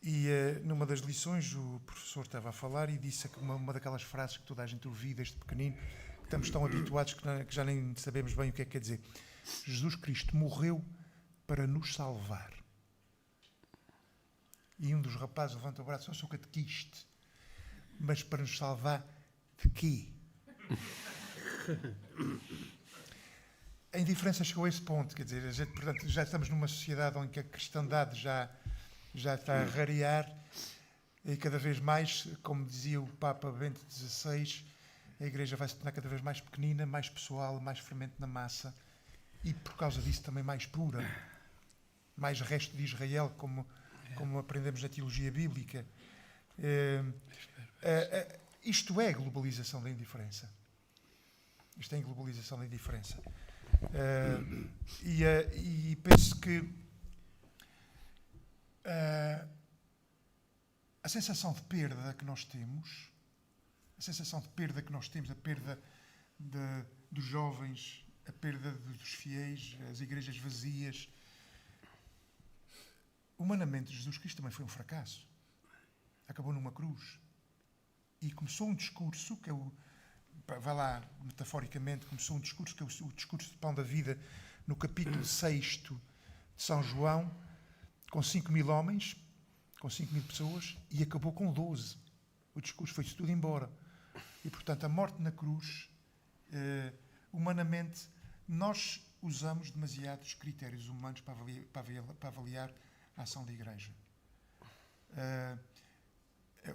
E numa das lições o professor estava a falar e disse uma daquelas frases que toda a gente ouviu desde pequenino, que estamos tão habituados que já nem sabemos bem o que é que quer dizer. Jesus Cristo morreu para nos salvar. E um dos rapazes levanta o braço: eu sou catequista, mas para nos salvar de quê? A indiferença chegou a esse ponto, quer dizer, a gente, portanto, já estamos numa sociedade em que a cristandade já está a rarear e cada vez mais, como dizia o Papa Bento XVI, a Igreja vai se tornar cada vez mais pequenina, mais pessoal, mais fermento na massa e, por causa disso, também mais pura, mais resto de Israel, como aprendemos na teologia bíblica. Isto é a globalização da indiferença. Isto é a globalização da indiferença. E penso que a sensação de perda que nós temos, a perda dos jovens, a perda dos fiéis, as igrejas vazias. Humanamente, Jesus Cristo também foi um fracasso. Acabou numa cruz. E começou um discurso, que é vai lá, metaforicamente, começou um discurso, que é o discurso de Pão da Vida, no capítulo 6 de São João, com 5.000 homens, com 5.000 pessoas, e acabou com 12. O discurso foi-se tudo embora. E, portanto, a morte na cruz, humanamente, nós usamos demasiados critérios humanos para avaliar a ação da Igreja.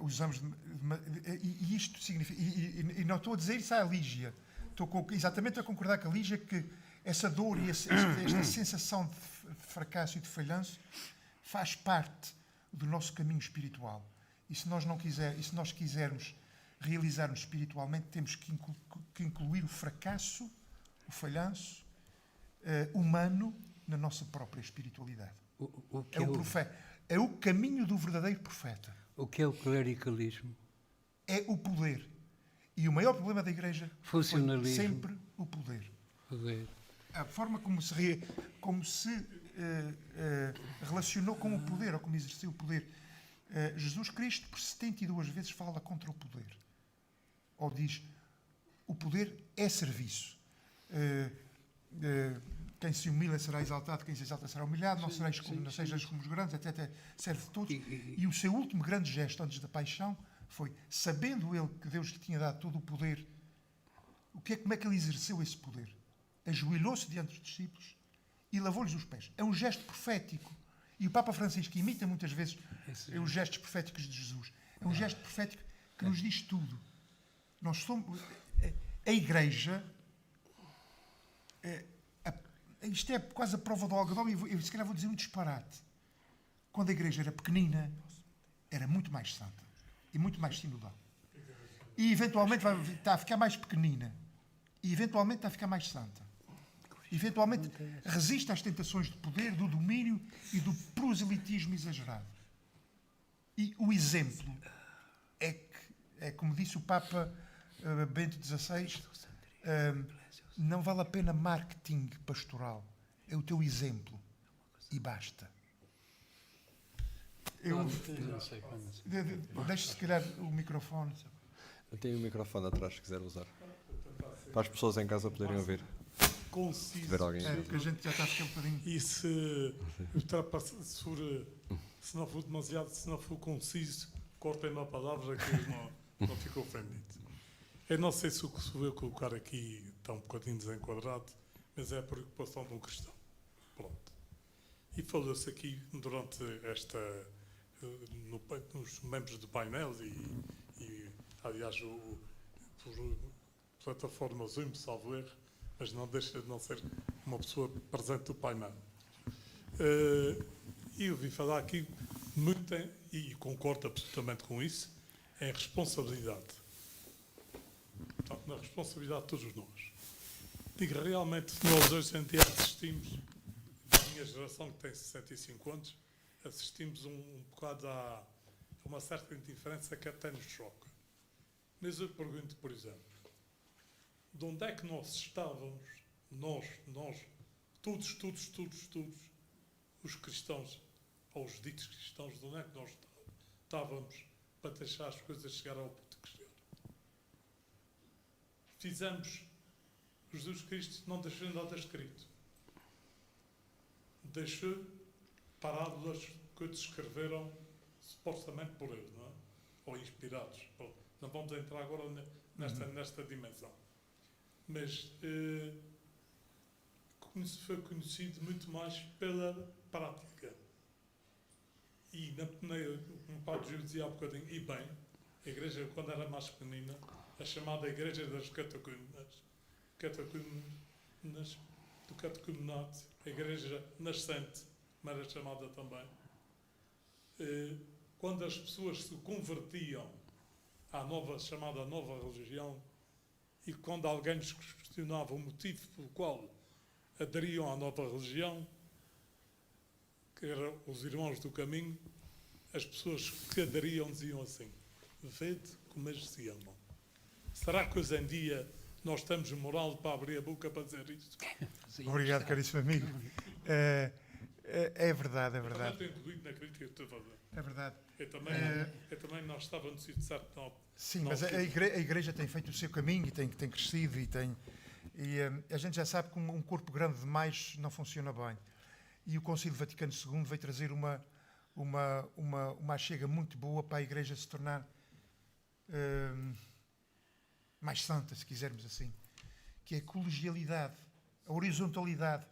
Usamos... E isto significa... E não estou a dizer isso à Lígia. Estou exatamente a concordar com a Lígia que essa dor e esta sensação de fracasso e de falhanço faz parte do nosso caminho espiritual. E se nós quisermos realizar-nos espiritualmente, temos que incluir o fracasso, o falhanço humano na nossa própria espiritualidade. É o caminho do verdadeiro profeta. O que é o clericalismo? É o poder. E o maior problema da Igreja foi sempre o poder. A forma como se relacionou com o poder, ou como exerceu o poder. Jesus Cristo, por 72 vezes, fala contra o poder. Ou diz, o poder é serviço. Quem se humilha será exaltado, quem se exalta será humilhado, não sejas como os grandes, até serve de todos. E o seu último grande gesto antes da paixão foi, sabendo ele que Deus lhe tinha dado todo o poder, como é que ele exerceu esse poder? Ajoelhou-se diante dos discípulos e lavou-lhes os pés. É um gesto profético. E o Papa Francisco imita muitas vezes os gestos proféticos de Jesus. É um gesto profético que nos diz tudo. Nós somos... A Igreja... Isto é quase a prova do algodão, e se calhar vou dizer um disparate. Quando a Igreja era pequenina, era muito mais santa e muito mais sinodal. E eventualmente está a ficar mais pequenina. E eventualmente está a ficar mais santa. Eventualmente resiste às tentações de poder, do domínio e do proselitismo exagerado. E o exemplo é como disse o Papa Bento XVI, não vale a pena marketing pastoral. É o teu exemplo. E basta. Não sei como. Deixe se calhar o microfone. Eu tenho um microfone atrás, se quiser usar. Para as pessoas em casa poderem ouvir. Se Conciso. tiver alguém. Porque a gente já está a ficar um bocadinho. E se não for demasiado, se não for conciso, cortem-me a palavra que eu não fico ofendido. Eu não sei se o que se veio colocar aqui está um bocadinho desenquadrado, mas é a preocupação de um cristão. Pronto. E falou-se aqui durante nos membros do painel e aliás, por plataforma Zoom, salvo erro, mas não deixa de não ser uma pessoa presente do painel. E eu vim falar aqui muito, e concordo absolutamente com isso, em responsabilidade. Portanto, na responsabilidade de todos nós. Digo, realmente, nós hoje em dia assistimos, da minha geração que tem 65 anos, assistimos um bocado a uma certa indiferença que até nos choca. Mas eu pergunto, por exemplo, de onde é que nós estávamos, nós, todos, os cristãos, ou os ditos cristãos, de onde é que nós estávamos para deixar as coisas chegar ao ponto que chegaram? Fizemos Jesus Cristo, não deixou nada escrito. Deixou parábolas que descreveram supostamente por ele, não é? Ou inspirados. Bom, não vamos entrar agora nesta dimensão. Mas foi conhecido muito mais pela prática. E no Padre Júlio dizia há bocadinho, e bem, a igreja, quando era mais pequenina, a chamada Igreja das Catecumenas do Catecumenato, a Igreja Nascente, como era chamada também, quando as pessoas se convertiam à chamada nova religião, e quando alguém nos questionava o motivo pelo qual aderiam à nova religião, que eram os irmãos do caminho, as pessoas que aderiam diziam assim: vede como eles se amam. Será que hoje em dia nós temos moral para abrir a boca para dizer isto? Obrigado, caríssimo amigo. É verdade, é verdade. Eu também tenho incluído na crítica que estou a fazer. É verdade. Eu também não estava no sítio certo. Sim, mas a igreja tem feito o seu caminho e tem crescido e a gente já sabe que um corpo grande demais não funciona bem. E o Concílio Vaticano II veio trazer uma achega muito boa para a igreja se tornar mais santa, se quisermos assim, que é a colegialidade, a horizontalidade,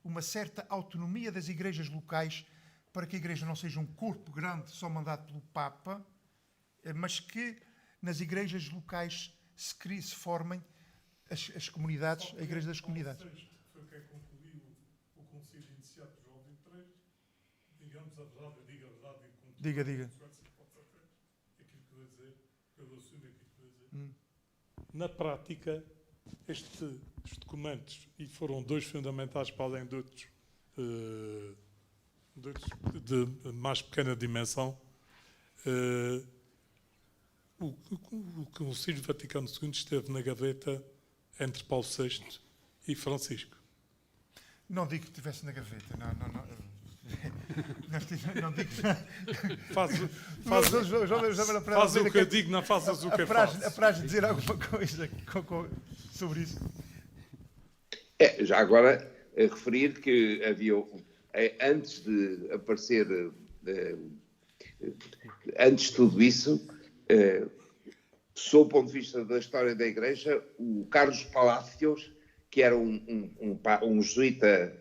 uma certa autonomia das igrejas locais, para que a igreja não seja um corpo grande só mandado pelo Papa, mas que nas igrejas locais se formem as comunidades, a igreja das comunidades. Foi quem concluiu o concílio iniciado por João XXIII. Digamos a verdade, eu digo a verdade e concluo. Diga. Aquilo que eu vou dizer, eu assumo aquilo que eu vou dizer. Na prática, estes documentos, e foram dois fundamentais para além de outros de mais pequena dimensão, o Concílio Vaticano II esteve na gaveta entre Paulo VI e Francisco. Não digo que estivesse na gaveta, não digo. Faz o que eu digo, não faças o que eu faço. Apraz dizer alguma coisa sobre isso? Já agora, referir que havia, antes de aparecer, antes de tudo isso, sob o ponto de vista da história da Igreja, o Carlos Palacios, que era um jesuíta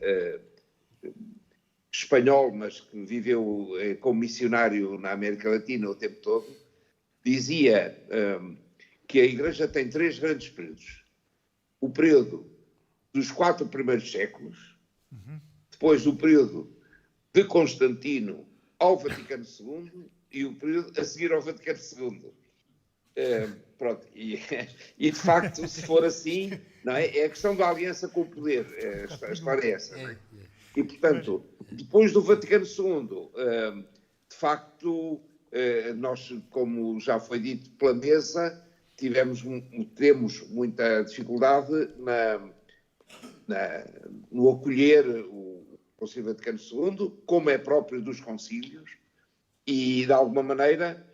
espanhol, mas que viveu como missionário na América Latina o tempo todo, dizia que a Igreja tem três grandes períodos. O período dos 4 primeiros séculos, depois o período de Constantino ao Vaticano II e o período a seguir ao Vaticano II. Pronto, e de facto, se for assim, não é? É a questão da aliança com o poder. A história é essa. Não é? E, portanto, depois do Vaticano II, de facto, nós, como já foi dito pela mesa, temos muita dificuldade no acolher o Concílio Vaticano II, como é próprio dos concílios, e, de alguma maneira,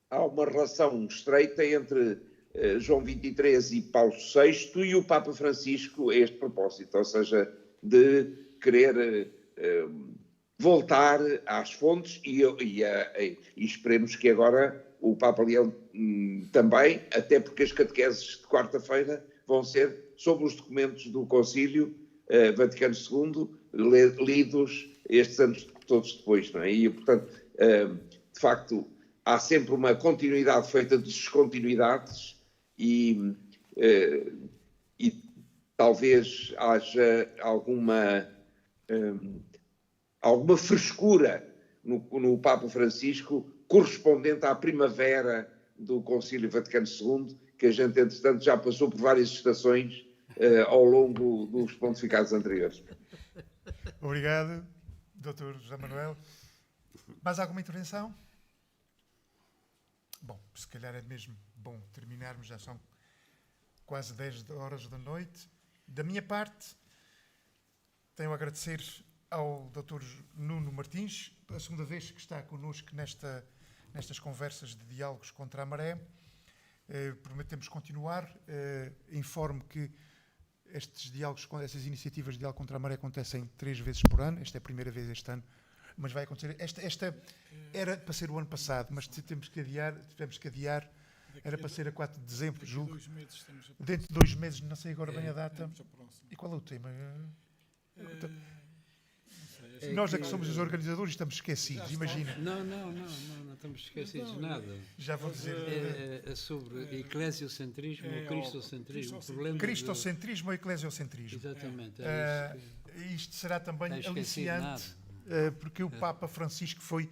há uma relação estreita entre João XXIII e Paulo VI e o Papa Francisco a este propósito, ou seja, de querer voltar às fontes e esperemos que agora o Papa Leão também, até porque as catequeses de quarta-feira vão ser sobre os documentos do Concílio Vaticano II, lidos estes anos todos depois, não é? E, portanto, de facto, há sempre uma continuidade feita de descontinuidades e talvez haja alguma frescura no Papa Francisco correspondente à primavera do Concílio Vaticano II, que a gente, entretanto, já passou por várias estações ao longo dos pontificados anteriores. Obrigado, Dr. José Manuel. Mais alguma intervenção? Bom, se calhar é mesmo bom terminarmos, já são quase 10 horas da noite. Da minha parte, tenho a agradecer ao Dr. Nuno Martins, a segunda vez que está connosco nestas conversas de diálogos contra a maré. Prometemos continuar. Informo que estes diálogos, essas iniciativas de diálogo contra a maré acontecem 3 vezes por ano. Esta é a primeira vez este ano, mas vai acontecer. Esta era para ser o ano passado, mas tivemos que adiar. Era para ser a 4 de dezembro, julgo. Dentro de 2 meses, não sei agora bem a data. E qual é o tema? Nós é que somos os organizadores e estamos esquecidos, imagina. Não estamos esquecidos de nada. Já vou dizer. É sobre eclesiocentrismo ou cristocentrismo. Cristocentrismo ou eclesiocentrismo. Exatamente. Isto será também aliciante, porque o Papa Francisco foi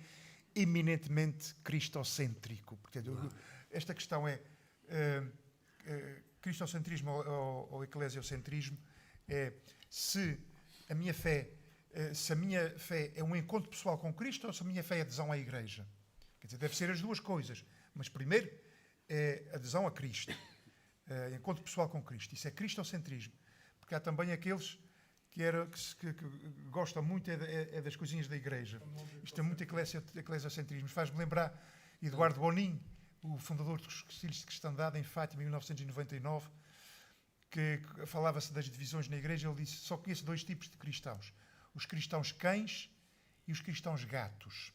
eminentemente cristocêntrico. Portanto, esta questão é cristocentrismo ou eclesiocentrismo, é se a minha fé é um encontro pessoal com Cristo ou se a minha fé é adesão à Igreja. Quer dizer, deve ser as duas coisas. Mas primeiro é adesão a Cristo. Encontro pessoal com Cristo. Isso é cristocentrismo. Porque há também aqueles que gostam muito das coisinhas da Igreja. Isto é muito eclesiocentrismo. Faz-me lembrar Eduardo Bonin, o fundador dos Filhos de Cristandade em Fátima, em 1999, que falava-se das divisões na Igreja. Ele disse: só conheço 2 tipos de cristãos. Os cristãos cães e os cristãos gatos.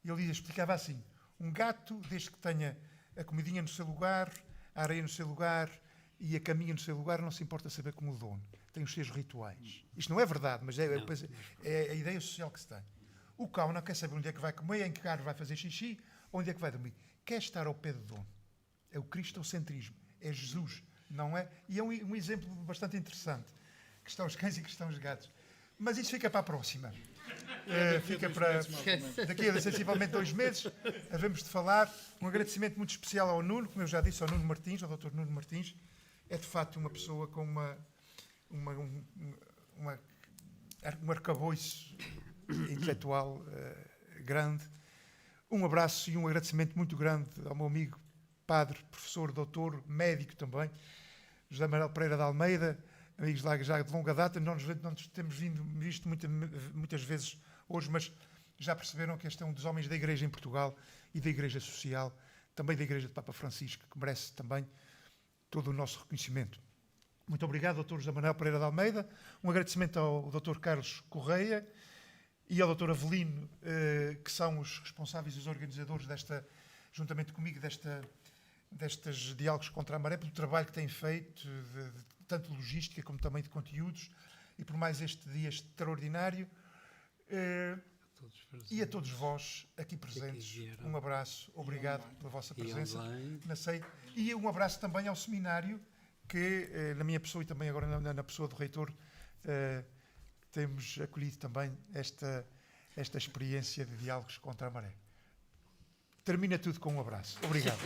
Ele explicava assim: um gato, desde que tenha a comidinha no seu lugar, a areia no seu lugar e a caminha no seu lugar, não se importa saber como o dono. Tem os seus rituais. Isto não é verdade, mas é a ideia social que se tem. O cão não quer saber onde é que vai comer, em que carro vai fazer xixi, onde é que vai dormir. Quer estar ao pé do dono. É o cristocentrismo. É Jesus, não é? E é um exemplo bastante interessante. Cristãos cães e cristãos gatos. Mas isso fica para a próxima. Fica para daqui a sensivelmente 2 meses. Havemos de falar. Um agradecimento muito especial ao Nuno, como eu já disse, ao Nuno Martins, ao Dr. Nuno Martins. É de facto uma pessoa com um arcabouço intelectual grande. Um abraço e um agradecimento muito grande ao meu amigo, padre, professor, doutor, médico também, José Manuel Pereira de Almeida, amigos lá já de longa data. Não nos temos visto muitas vezes hoje, mas já perceberam que este é um dos homens da Igreja em Portugal e da Igreja Social, também da Igreja de Papa Francisco, que merece também todo o nosso reconhecimento. Muito obrigado, Dr. José Manuel Pereira de Almeida. Um agradecimento ao Dr. Carlos Correia e ao Dr. Avelino, que são os responsáveis e os organizadores juntamente comigo, destes diálogos contra a maré, pelo trabalho que têm feito, tanto de logística como também de conteúdos, e por mais este dia extraordinário. E a todos vós aqui presentes, um abraço, obrigado pela vossa presença. E um abraço também ao seminário, que na minha pessoa e também agora na pessoa do reitor, temos acolhido também esta esta experiência de diálogos contra a maré. Termina tudo com um abraço. Obrigado.